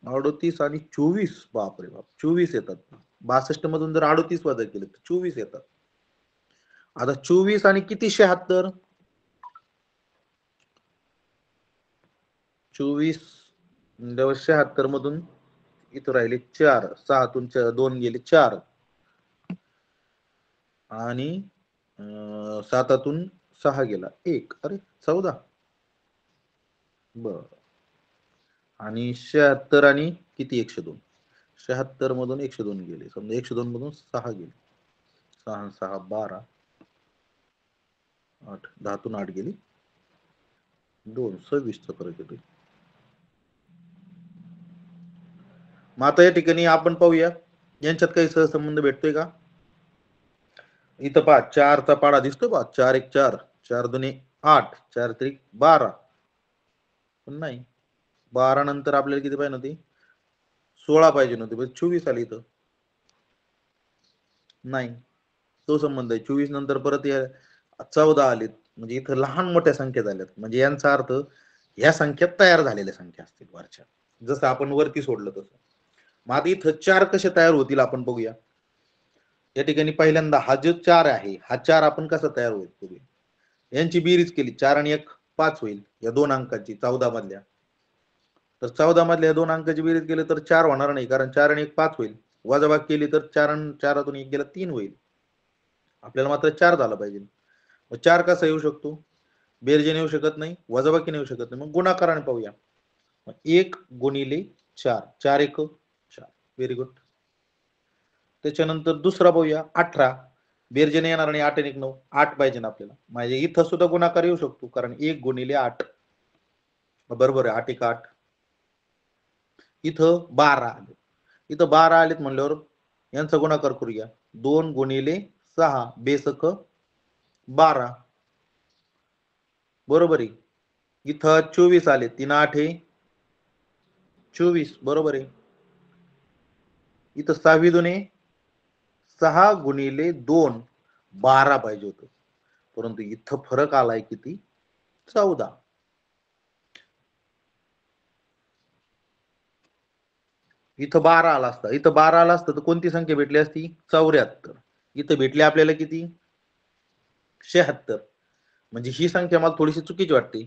38 आणि 24, बापरे बाप, 24 येतात. 62 मधून जर 38 वजा केले तर 24 येतात. आता 24 आणि किती? 76, 24 76 मधून इथं राहिले 4, 6तून 2 गेले 4 आणि 7तून 6 गेला 1, अरे 14. बर, आणि 76 आणि किती? 102, 76 मधून 102 गेले, समजा 102 मधून 6 गेले, 6 6 12, 8 10तून 8 गेली 2 26चा फरक येतोय. मग आता या ठिकाणी आपण पाहूया यांच्यात काही सहसंबंध भेटतोय का. इथं पहा 4चा पाडा दिसतो पहा, 4 1 4, 4 2 8, 4 3 12. पण नाही, 12 नंतर आपल्याला किती पाहिजे होती, 16 पाहिजे नव्हती, पण 24 आली इथं. नाही, तो संबंध आहे. 24 नंतर परत 14 आलीत, म्हणजे इथं लहान मोठ्या संख्या झाल्यात. म्हणजे यांचा अर्थ ह्या संख्या तयार झालेल्या संख्या असतील वरच्या, जसं आपण वरती सोडलं तसं. मग आता इथं 4 कसे तयार होतील आपण बघूया. या ठिकाणी पहिल्यांदा हा जो 4 आहे, हा 4 आपण कसा तयार होईल बघूया. यांची बेरीज केली, 4 आणि 1 5 होईल या दोन अंकाची 14 मधल्या. तर 14 मधल्या या दोन अंकाची बेरीज केली तर 4 होणार नाही, कारण 4 आणि 1 5 होईल. वजाबाकी केली तर 4 आणि 4तून 1 गेला 3 होईल. आपल्याला मात्र 4 झाला पाहिजे. मग 4 कसा येऊ शकतो, बेरजेने येऊ शकत नाही, वजाबाकीने येऊ शकत नाही, मग गुणाकाराने पाहूया. 1 गुणिले 4, 4 1 4. Very good. त्याच्यानंतर दुसरा पाहूया 18, बेरजेने येणार आणि 8 आणि 1 9, 8 पाहिजे ना आपल्याला. म्हणजे इथं सुद्धा गुणाकार येऊ शकतो, कारण 1 गुणिले 8 बरोबर आहे, 8 1 8. इथं 12 आले, इथं 12 आलेत म्हणल्यावर यांचा गुणाकार करूया. 2 गुणिले 6 बेसक 12 बरोबर आहे. इथं 24 आले, 3 8 24 बरोबर आहे. इथं 6 2 6 गुणिले 2 12 पाहिजे होतं, परंतु इथं फरक आलाय किती, 14. इथं 12 आला असता, इथं 12 आला असतं तर कोणती संख्या भेटली असती, 74. इथं भेटली आपल्याला किती, 76. म्हणजे ही संख्या मला थोडीशी चुकीची वाटते.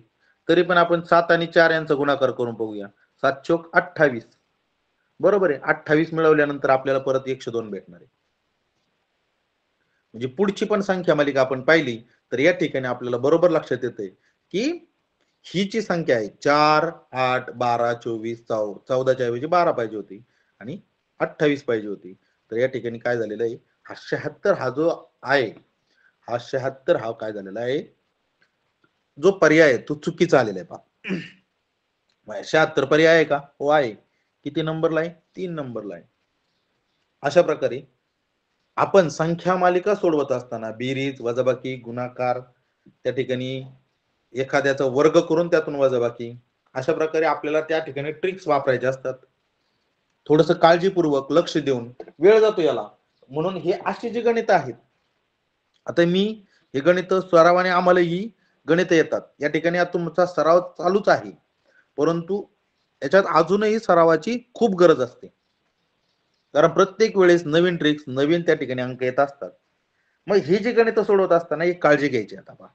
तरी पण आपण 7 आणि 4 यांचा गुणाकार करून बघूया. 7 चोक 28 बरोबर आहे. 28 मिळवल्यानंतर आपल्याला परत 102 भेटणार आहे. म्हणजे पुढची पण संख्या मालिका आपण पाहिली तर या ठिकाणी आपल्याला बरोबर लक्षात येते की ही जी संख्या आहे 4 8 12 24 14च्या ऐवजी 12 पाहिजे होती आणि 28 पाहिजे होती. तर या ठिकाणी काय झालेलं आहे, हा 76 हा जो आहे, हा 76 हा काय झालेला आहे, जो पर्याय आहे तो चुकीचा आलेला आहे पहा. 76 पर्याय आहे का, हो आहे. किती नंबरला आहे, 3 नंबरला आहे. अशा प्रकारे आपण संख्या मालिका सोडवत असताना बेरीज वजाबाकी गुणाकार, त्या ठिकाणी एखाद्याचा वर्ग करून त्यातून वजाबाकी, अशा प्रकारे आपल्याला त्या ठिकाणी ट्रिक्स वापरायचे असतात. थोडस काळजीपूर्वक लक्ष देऊन, वेळ जातो याला. म्हणून हे अशी जी गणित आहेत, आता मी हे गणित सरावाने आम्हाला ही गणित येतात, या ठिकाणी तुमचा सराव चालूच आहे, परंतु याच्यात अजूनही सरावाची खूप गरज असते. कारण प्रत्येक वेळेस नवीन ट्रिक्स नवीन त्या ठिकाणी अंक येत असतात. मग ही जी गणित सोडवत असताना एक काळजी घ्यायची आता पहा,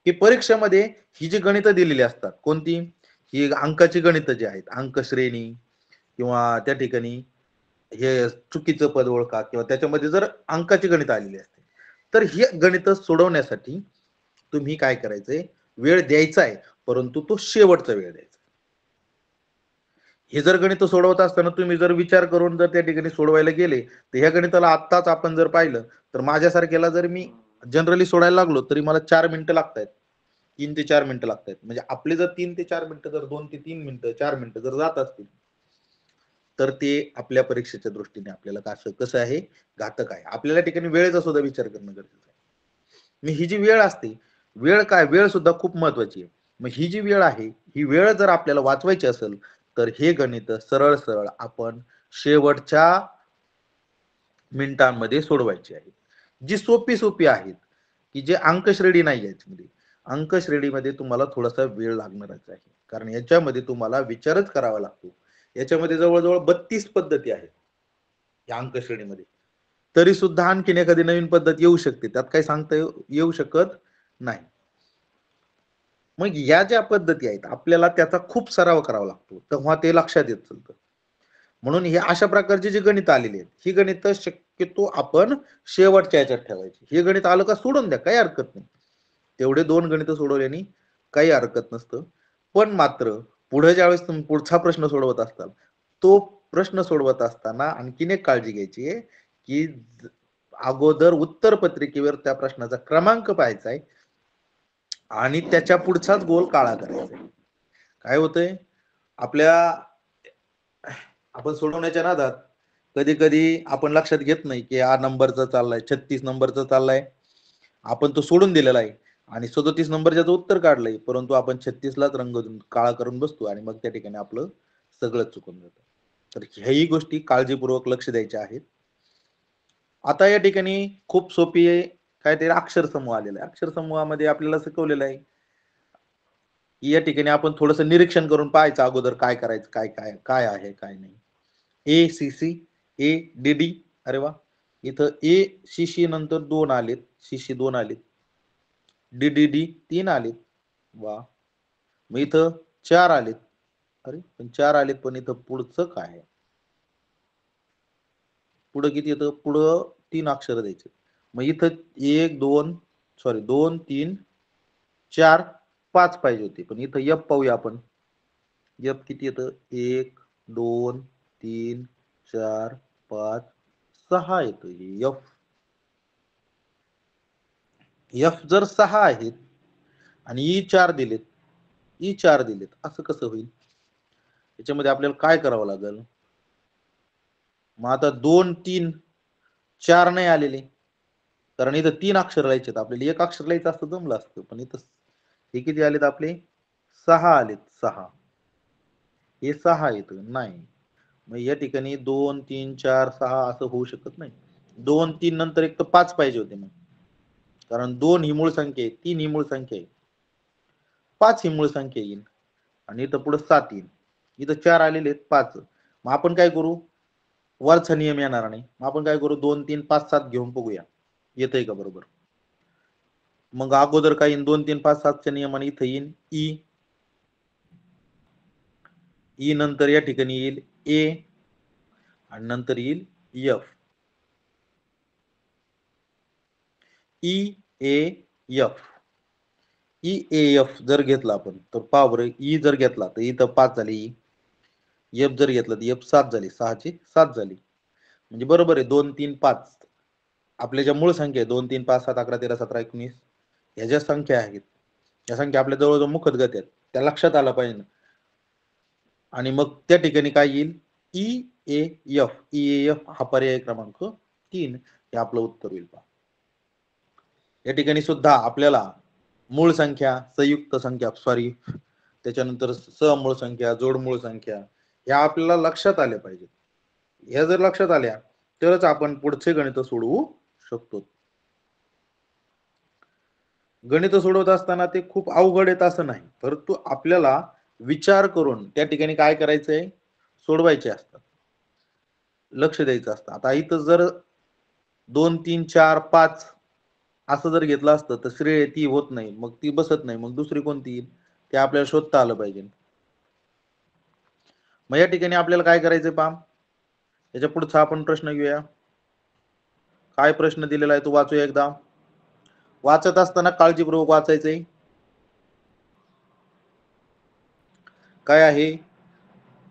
की परीक्षेमध्ये ही जी गणित दिलेली असतात, कोणती, ही अंकाची गणित जी आहेत, अंक श्रेणी किंवा त्या ठिकाणी हे चुकीचं पद ओळखा किंवा त्याच्यामध्ये जर अंकाची गणित आलेली असते, तर ही गणित सोडवण्यासाठी तुम्ही काय करायचंय, वेळ द्यायचा आहे, परंतु तो शेवटचा वेळ द्यायचा. हे जर गणित सोडवत असताना तुम्ही जर विचार करून जर त्या ठिकाणी सोडवायला गेले तर ह्या गणिताला आत्ताच आपण जर पाहिलं तर माझ्यासारख्याला जर मी जनरली सोडायला लागलो तरी मला 4 मिनिटं लागतात, 3 ते 4 मिनिटं लागतात. म्हणजे आपले जर 3 ते 4 मिनिटं जर 2 ते 3 मिनिटं 4 मिनिटं जर जात असतील तर ते आपल्या परीक्षेच्या दृष्टीने आपल्याला कसं आहे, घातक आहे. आपल्याला ठिकाणी वेळेचा सुद्धा विचार करणं गरजेचं आहे. ही जी वेळ असते, वेळ काय, वेळ सुद्धा खूप महत्वाची आहे. मग ही जी वेळ आहे, ही वेळ जर आपल्याला वाचवायची असेल तर हे गणित सरळ सरळ आपण शेवटच्या मिनिटांमध्ये सोडवायची आहे. जी सोपी सोपी आहेत, की जे अंकश्रेणी नाही याच्यामध्ये, अंकश्रेणीमध्ये तुम्हाला थोडासा वेळ लागणारच आहे, कारण याच्यामध्ये तुम्हाला विचारच करावा लागतो. याच्यामध्ये जवळजवळ 32 पद्धती आहेत या अंकश्रेणीमध्ये. तरी सुद्धा आणखीन एखादी नवीन पद्धत येऊ शकते, त्यात काही सांगता येऊ शकत नाही. मग या ज्या पद्धती आहेत आपल्याला त्याचा खूप सराव करावा लागतो, तेव्हा ते लक्षात येत चालतं. म्हणून हे अशा प्रकारची जी गणित आलेली आहेत, ही गणित शक्यतो आपण शेवटच्या याच्यात ठेवायची. हे गणित आलं का सोडून द्या, काही हरकत नाही. तेवढे 2 गणित सोडवल्याने काही हरकत नसतं. पण मात्र पुढे ज्यावेळेस तुम्ही पुढचा प्रश्न सोडवत असताल, तो प्रश्न सोडवत असताना आणखीन एक काळजी घ्यायची आहे, की अगोदर उत्तर पत्रिकेवर त्या प्रश्नाचा क्रमांक पाहायचा आहे आणि त्याच्या पुढचाच गोल काळा करायचा. काय होतंय आपल्या आपण सोडवण्याच्या नादात कधी कधी आपण लक्षात घेत नाही की हा नंबरचा चाललाय 36 नंबरचा चाललाय, आपण तो सोडून दिलेला आहे आणि 37 नंबरचं उत्तर काढलंय, परंतु आपण 36लाच रंग काळा करून बसतो आणि मग त्या ठिकाणी आपलं सगळं चुकून जातं. तर ह्याही गोष्टी काळजीपूर्वक लक्ष द्यायच्या आहेत. आता या ठिकाणी खूप सोपी आहे काय ते अक्षर समूह आलेला आहे. अक्षर समूहामध्ये आपल्याला शिकवलेलं आहे की या ठिकाणी आपण थोडस निरीक्षण करून पाहायचं अगोदर काय करायचं, काय काय काय आहे काय नाही. A C C A D D, अरे वा, इथं ए सी सी नंतर 2 आलेत, सी सी 2 आलेत, डी डी डी 3 आलेत, वा. मग इथं 4 आलेत, अरे पण 4 आलेत पण इथं पुढचं काय आहे, पुढं किती येतं, पुढं 3 अक्षर द्यायचे. मग इथं 1 2 सॉरी 2 3 4 5 पाहिजे होते, पण इथं एफ पाहूया आपण. एफ किती येतं, 1 2 3 4 5 6 येतं एफ. एफ जर 6 आहेत आणि ई 4 दिलेत, ई 4 दिलेत, असं कसं होईल? याच्यामध्ये आपल्याला काय करावं लागेल? मग आता 2 3 4 नाही आलेले, कारण इथं 3 अक्षर लिहायचे, आपल्याला एक अक्षर लिहायचं असतं जमलं असतं, पण इथं हे किती आलेत आपले, 6 आलेत, 6. हे 6 येतं नाही. मग या ठिकाणी 2 3 4 6 असं होऊ शकत नाही. 2 3 नंतर एक तर 5 पाहिजे होते, मग कारण 2 ही मूळ संख्या आहे, 3 ही मूळ संख्या आहे, 5 ही मूळ संख्या येईल आणि इथं पुढे 7 येईल. इथं 4 आलेले आहेत, 5. मग आपण काय करू, वरचा नियम येणार नाही, मग आपण काय करू 2 3 5 7 घेऊन बघूया येतंय का बरोबर. मग अगोदर काय येईल, 2 3 5 7च्या नियमाने इथं येईल ई, ई नंतर या ठिकाणी येईल ए आणि नंतर येईल F. E A F, E A F जर घेतला आपण तर पहा बरं, ई जर घेतला तर इथं 5 झाली, एफ जर घेतला तर एफ 7 झाली, 6 ची 7 झाली. म्हणजे बरोबर आहे 2 3 5 आपल्या ज्या मूळ संख्या आहे 2 3 5 7 11 13 17 19 ह्या ज्या संख्या आहेत या संख्या आपल्या जवळजवळ मुखतगत आहेत, त्या लक्षात आला पाहिजे. आणि मग त्या ठिकाणी काय येईल, E A F, E A F हा पर्याय क्रमांक 3 हे आपलं उत्तर होईल. या ठिकाणी सुद्धा आपल्याला मूळ संख्या, संयुक्त संख्या सॉरी, त्याच्यानंतर समूळ संख्या, जोडमूळ संख्या या आपल्याला लक्षात आल्या पाहिजेत. ह्या जर लक्षात आल्या तरच आपण पुढचे गणित सोडवू शकतो. गणित सोडवत असताना ते खूप अवघड येत असं नाही, परंतु आपल्याला विचार करून त्या ठिकाणी काय करायचंय, सोडवायचे असतात, लक्ष द्यायचं असतं. आता इथं जर 2 3 4 5 असं जर घेतलं असतं तर श्रेय ती होत नाही, मग ती बसत नाही, मग दुसरी कोणती येईल ते आपल्याला शोधता आलं पाहिजे. मग या ठिकाणी आपल्याला काय करायचंय पहा, याच्या पुढचा आपण प्रश्न घेऊया. काय प्रश्न दिलेला आहे तो वाचूया एकदा. वाचत असताना काळजीपूर्वक वाचायचंय. काय आहे,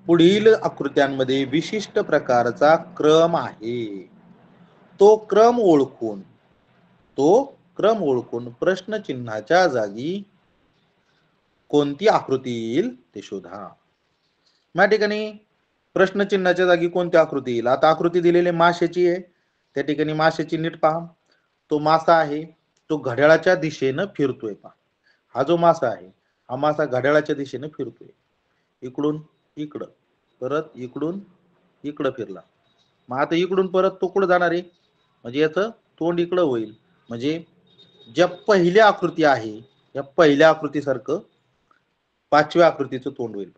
पुढील आकृत्यांमध्ये विशिष्ट प्रकारचा क्रम आहे, तो क्रम ओळखून प्रश्नचिन्हाच्या जागी कोणती आकृती येईल ते शोधा. या ठिकाणी प्रश्नचिन्हाच्या जागी कोणती आकृती येईल. आता आकृती दिलेली माशाची आहे, त्या ठिकाणी माशाची नीट पहा. तो मासा आहे, तो घड्याळाच्या दिशेनं फिरतोय. पहा, हा जो मासा आहे हा मासा घड्याळाच्या दिशेनं फिरतोय, इकडून इकडं, परत इकडून इकडं फिरला. मग आता इकडून परत तो कुठं जाणार आहे, म्हणजे याचं तोंड इकडं होईल. म्हणजे ज्या पहिल्या आकृती आहे या पहिल्या आकृतीसारखं 5व्या आकृतीचं तोंड होईल.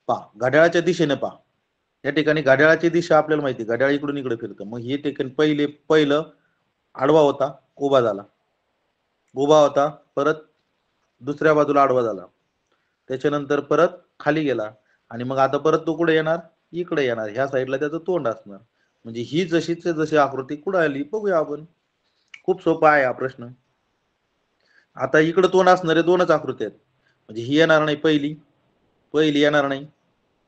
पहा घड्याळाच्या दिशेने पहा, या ठिकाणी घड्याळाची दिशा आपल्याला माहिती, घड्याळ इकडून इकडे फिरतं. मग हे ठिकाणी पहिलं आडवा होता, उभा झाला, उभा होता, परत दुसऱ्या बाजूला आडवा झाला, त्याच्यानंतर परत खाली गेला आणि मग आता परत तो कुठे येणार, इकडे येणार, ह्या साईडला त्याचं तोंड असणार. म्हणजे ही जशी आकृती कुठे आली बघूया आपण. खूप सोपा आहे हा प्रश्न. आता इकडे तोंड असणारे दोनच आकृती आहेत, म्हणजे ही येणार नाही, पहिली येणार नाही,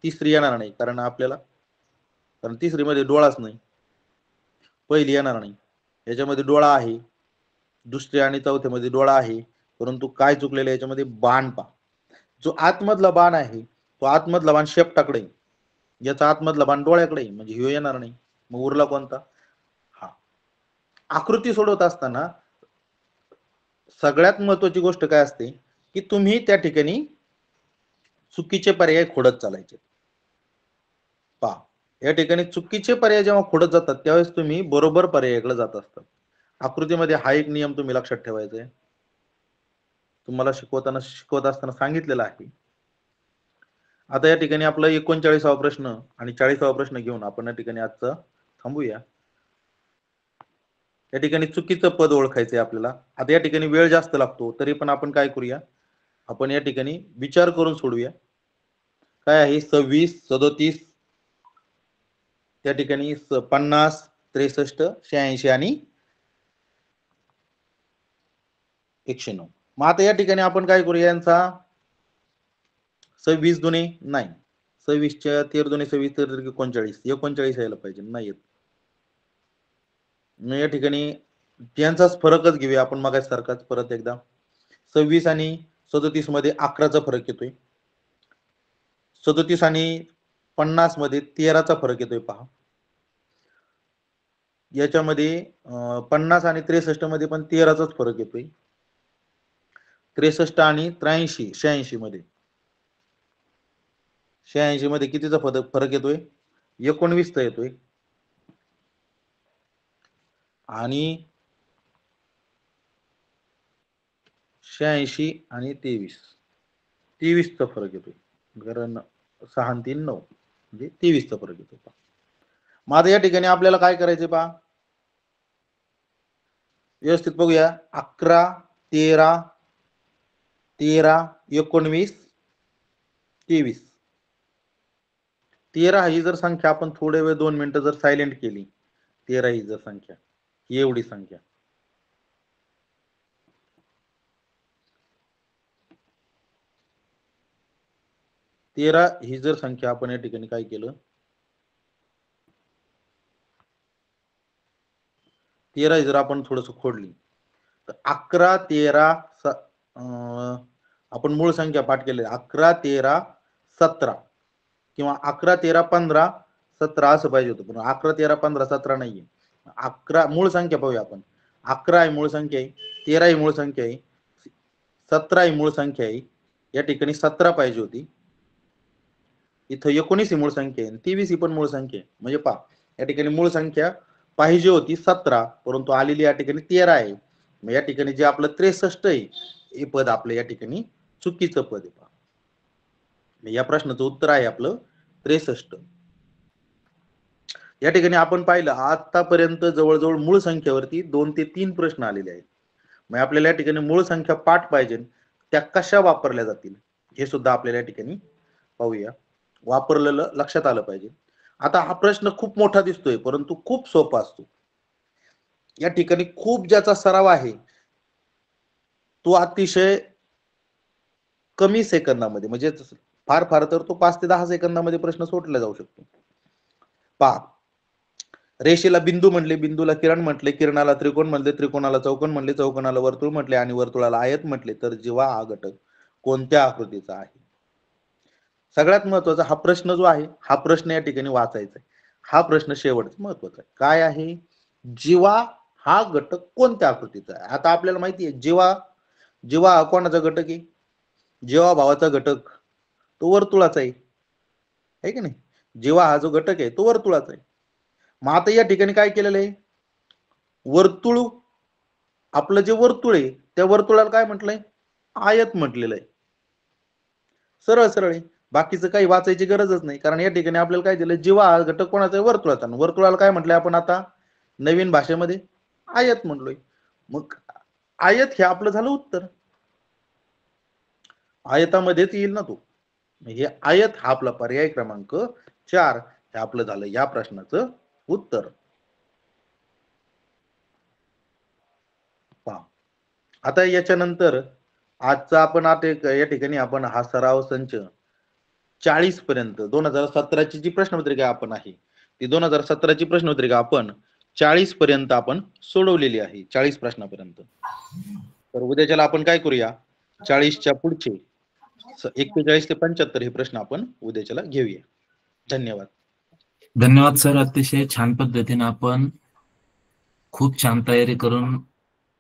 तिसरी येणार नाही, कारण तिसरी मध्ये डोळाच नाही. पहिली येणार नाही, याच्यामध्ये डोळा आहे, दुसऱ्या आणि चौथ्यामध्ये डोळा आहे, परंतु काय चुकलेलं आहे याच्यामध्ये? बाण पा. जो आतमधला बाण आहे तो आतमधला बाण शेपटाकडे, याचा आतमधला बाण डोळ्याकडे, म्हणजे ह्यो येणार नाही. मग उरला कोणता? हा. आकृती सोडवत असताना सगळ्यात महत्वाची गोष्ट काय असते की तुम्ही त्या ठिकाणी चुकीचे पर्याय खोडत चालायचे. पहा, या ठिकाणी चुकीचे पर्याय जेव्हा खोडत जातात त्यावेळेस तुम्ही बरोबर पर्यायाकडे जात असतात. आकृतीमध्ये हा एक नियम तुम्ही लक्षात ठेवायचा आहे, तुम्हाला शिकवत असताना सांगितलेला आहे. आता या ठिकाणी आपला 39वा प्रश्न आणि 40वा प्रश्न घेऊन आपण या ठिकाणी आजचं थांबूया. या ठिकाणी चुकीचं पद ओळखायचंय आपल्याला. आता या ठिकाणी वेळ जास्त लागतो, तरी पण आपण काय करूया, आपण या ठिकाणी विचार करून सोडूया. काय आहे? 26, 37, त्या ठिकाणी 50, 63, 86 आणि 109. मग आता या ठिकाणी आपण काय करूया, यांचा 26 दुने नाही, 26 च्या 13 दुने 26, 39, 39 यायला पाहिजे, नाही येत. मग या ठिकाणी त्यांचाच फरकच घेऊया आपण मगासारखाच परत एकदा. 26 आणि 37 मध्ये 11चा फरक येतोय. 37 आणि 50 मध्ये 13चा फरक येतोय. पहा, याच्यामध्ये 50 आणि 63 मध्ये पण 13चाच फरक येतोय. 63 आणि 83, 86 मध्ये 86 मध्ये कितीचा फरक येतोय? 19 चा येतोय. आणि 86 आणि 23 चा फरक येतोय, कारण 6 आणि 3 9, म्हणजे 23 चा फरक येतो. मग आता या ठिकाणी आपल्याला काय करायचे पहा, व्यवस्थित बघूया. 11, 13, 19, 23. 13 ही जर संख्या आपण थोडे वेळ 2 मिनिटं जर सायलेंट केली, 13 ही जर संख्या, ही एवढी संख्या, 13 ही जर संख्या आपण या ठिकाणी काय केलं, 13 जर आपण थोडस खोडली तर 11, 13 आपण मूळ संख्या पाठ केली 11, 13, 17 किंवा 11, 13, 15, 17 असं पाहिजे होतं, पण 11, 13, 15, 17 नाहीये. 11 मूळ संख्या पाहूया आपण. 11 ही मूळ संख्या आहे, 13 ही मूळ संख्या आहे, 17 ही मूळ संख्या आहे. या ठिकाणी 17 पाहिजे होती, इथं 19 ही मूळ संख्या आहे, 23 ही पण मूळ संख्या आहे. म्हणजे पहा, या ठिकाणी मूळ संख्या पाहिजे होती 17, परंतु आलेली या ठिकाणी 13 आहे. मग या ठिकाणी जे आपलं 63 आहे हे पद आपलं या ठिकाणी चुकीचं पद आहे. या प्रश्नाचं उत्तर आहे आपलं 63. या ठिकाणी आपण पाहिलं आतापर्यंत जवळजवळ मूळ संख्येवरती 2 ते 3 प्रश्न आलेले आहेत. मग आपल्याला या ठिकाणी मूळ संख्या पाठ पाहिजे, त्या कशा वापरल्या जातील हे सुद्धा आपल्याला या ठिकाणी पाहूया. वापरलेलं लक्षात आलं पाहिजे. आता हा प्रश्न खूप मोठा दिसतोय, परंतु खूप सोपा असतो. या ठिकाणी खूप ज्याचा सराव आहे तो अतिशय कमी सेकंदामध्ये, म्हणजे फार फार तर तो 5 ते 10 सेकंदामध्ये प्रश्न सोडला जाऊ शकतो. पहा, रेषेला बिंदू म्हणले, बिंदूला किरण म्हटले, किरणाला त्रिकोण म्हणले, त्रिकोणाला चौकोन म्हणले, चौकोनाला वर्तुळ म्हटले आणि वर्तुळाला आयत म्हटले, तर जीवा हा घटक कोणत्या आकृतीचा आहे? सगळ्यात महत्वाचा हा प्रश्न जो आहे, हा प्रश्न या ठिकाणी वाचायचा आहे. हा प्रश्न शेवटचा महत्वाचा आहे. काय आहे? जीवा हा घटक कोणत्या आकृतीचा आहे? आता आपल्याला माहिती आहे जीवा हा कोणाचा घटक आहे? जीवा भावाचा घटक तो वर्तुळाचा आहे की नाही? जीवा हा जो घटक आहे तो वर्तुळाचा आहे. मग आता या ठिकाणी काय केलेलं आहे, वर्तुळ, आपलं जे वर्तुळ आहे त्या वर्तुळाला काय म्हटलंय? आयत म्हटलेलं आहे. सरळ सरळ आहे, बाकीचं काही वाचायची गरजच नाही, कारण या ठिकाणी आपल्याला काय दिलं, जीवा हा घटक कोणाचा आहे? वर्तुळाचा. वर्तुळाला काय म्हटलंय आपण आता नवीन भाषेमध्ये? आयत म्हटलोय. मग आयत हे आपलं झालं उत्तर, आयतामध्येच येईल ना तो. हे आयत हा आपला पर्याय क्रमांक 4 हे आपलं झालं या प्रश्नाचं उत्तर. पहा, आता याच्यानंतर आजचा आपण आता या ठिकाणी आपण हा सराव संच 40 पर्यंत 2017 ची जी प्रश्नपत्रिका आपण आहे ती 2017 ची प्रश्नपत्रिका आपण 40 पर्यंत आपण सोडवलेली आहे, 40 प्रश्नापर्यंत. तर उद्याच्याला आपण काय करूया, 40च्या पुढचे 41 ते 75 हे प्रश्न आपण उद्याच्याला घेऊया. धन्यवाद. धन्यवाद सर. अतिशय छान पद्धतीने आपण खूप छान तयारी करून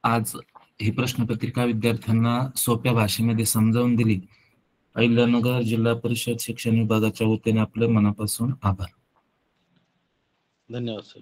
आज ही प्रश्नपत्रिका विद्यार्थ्यांना सोप्या भाषेमध्ये समजावून दिली. अहिल्यानगर जिल्हा परिषद शिक्षण विभागाच्या वतीने आपलं मनापासून आभार. धन्यवाद सर.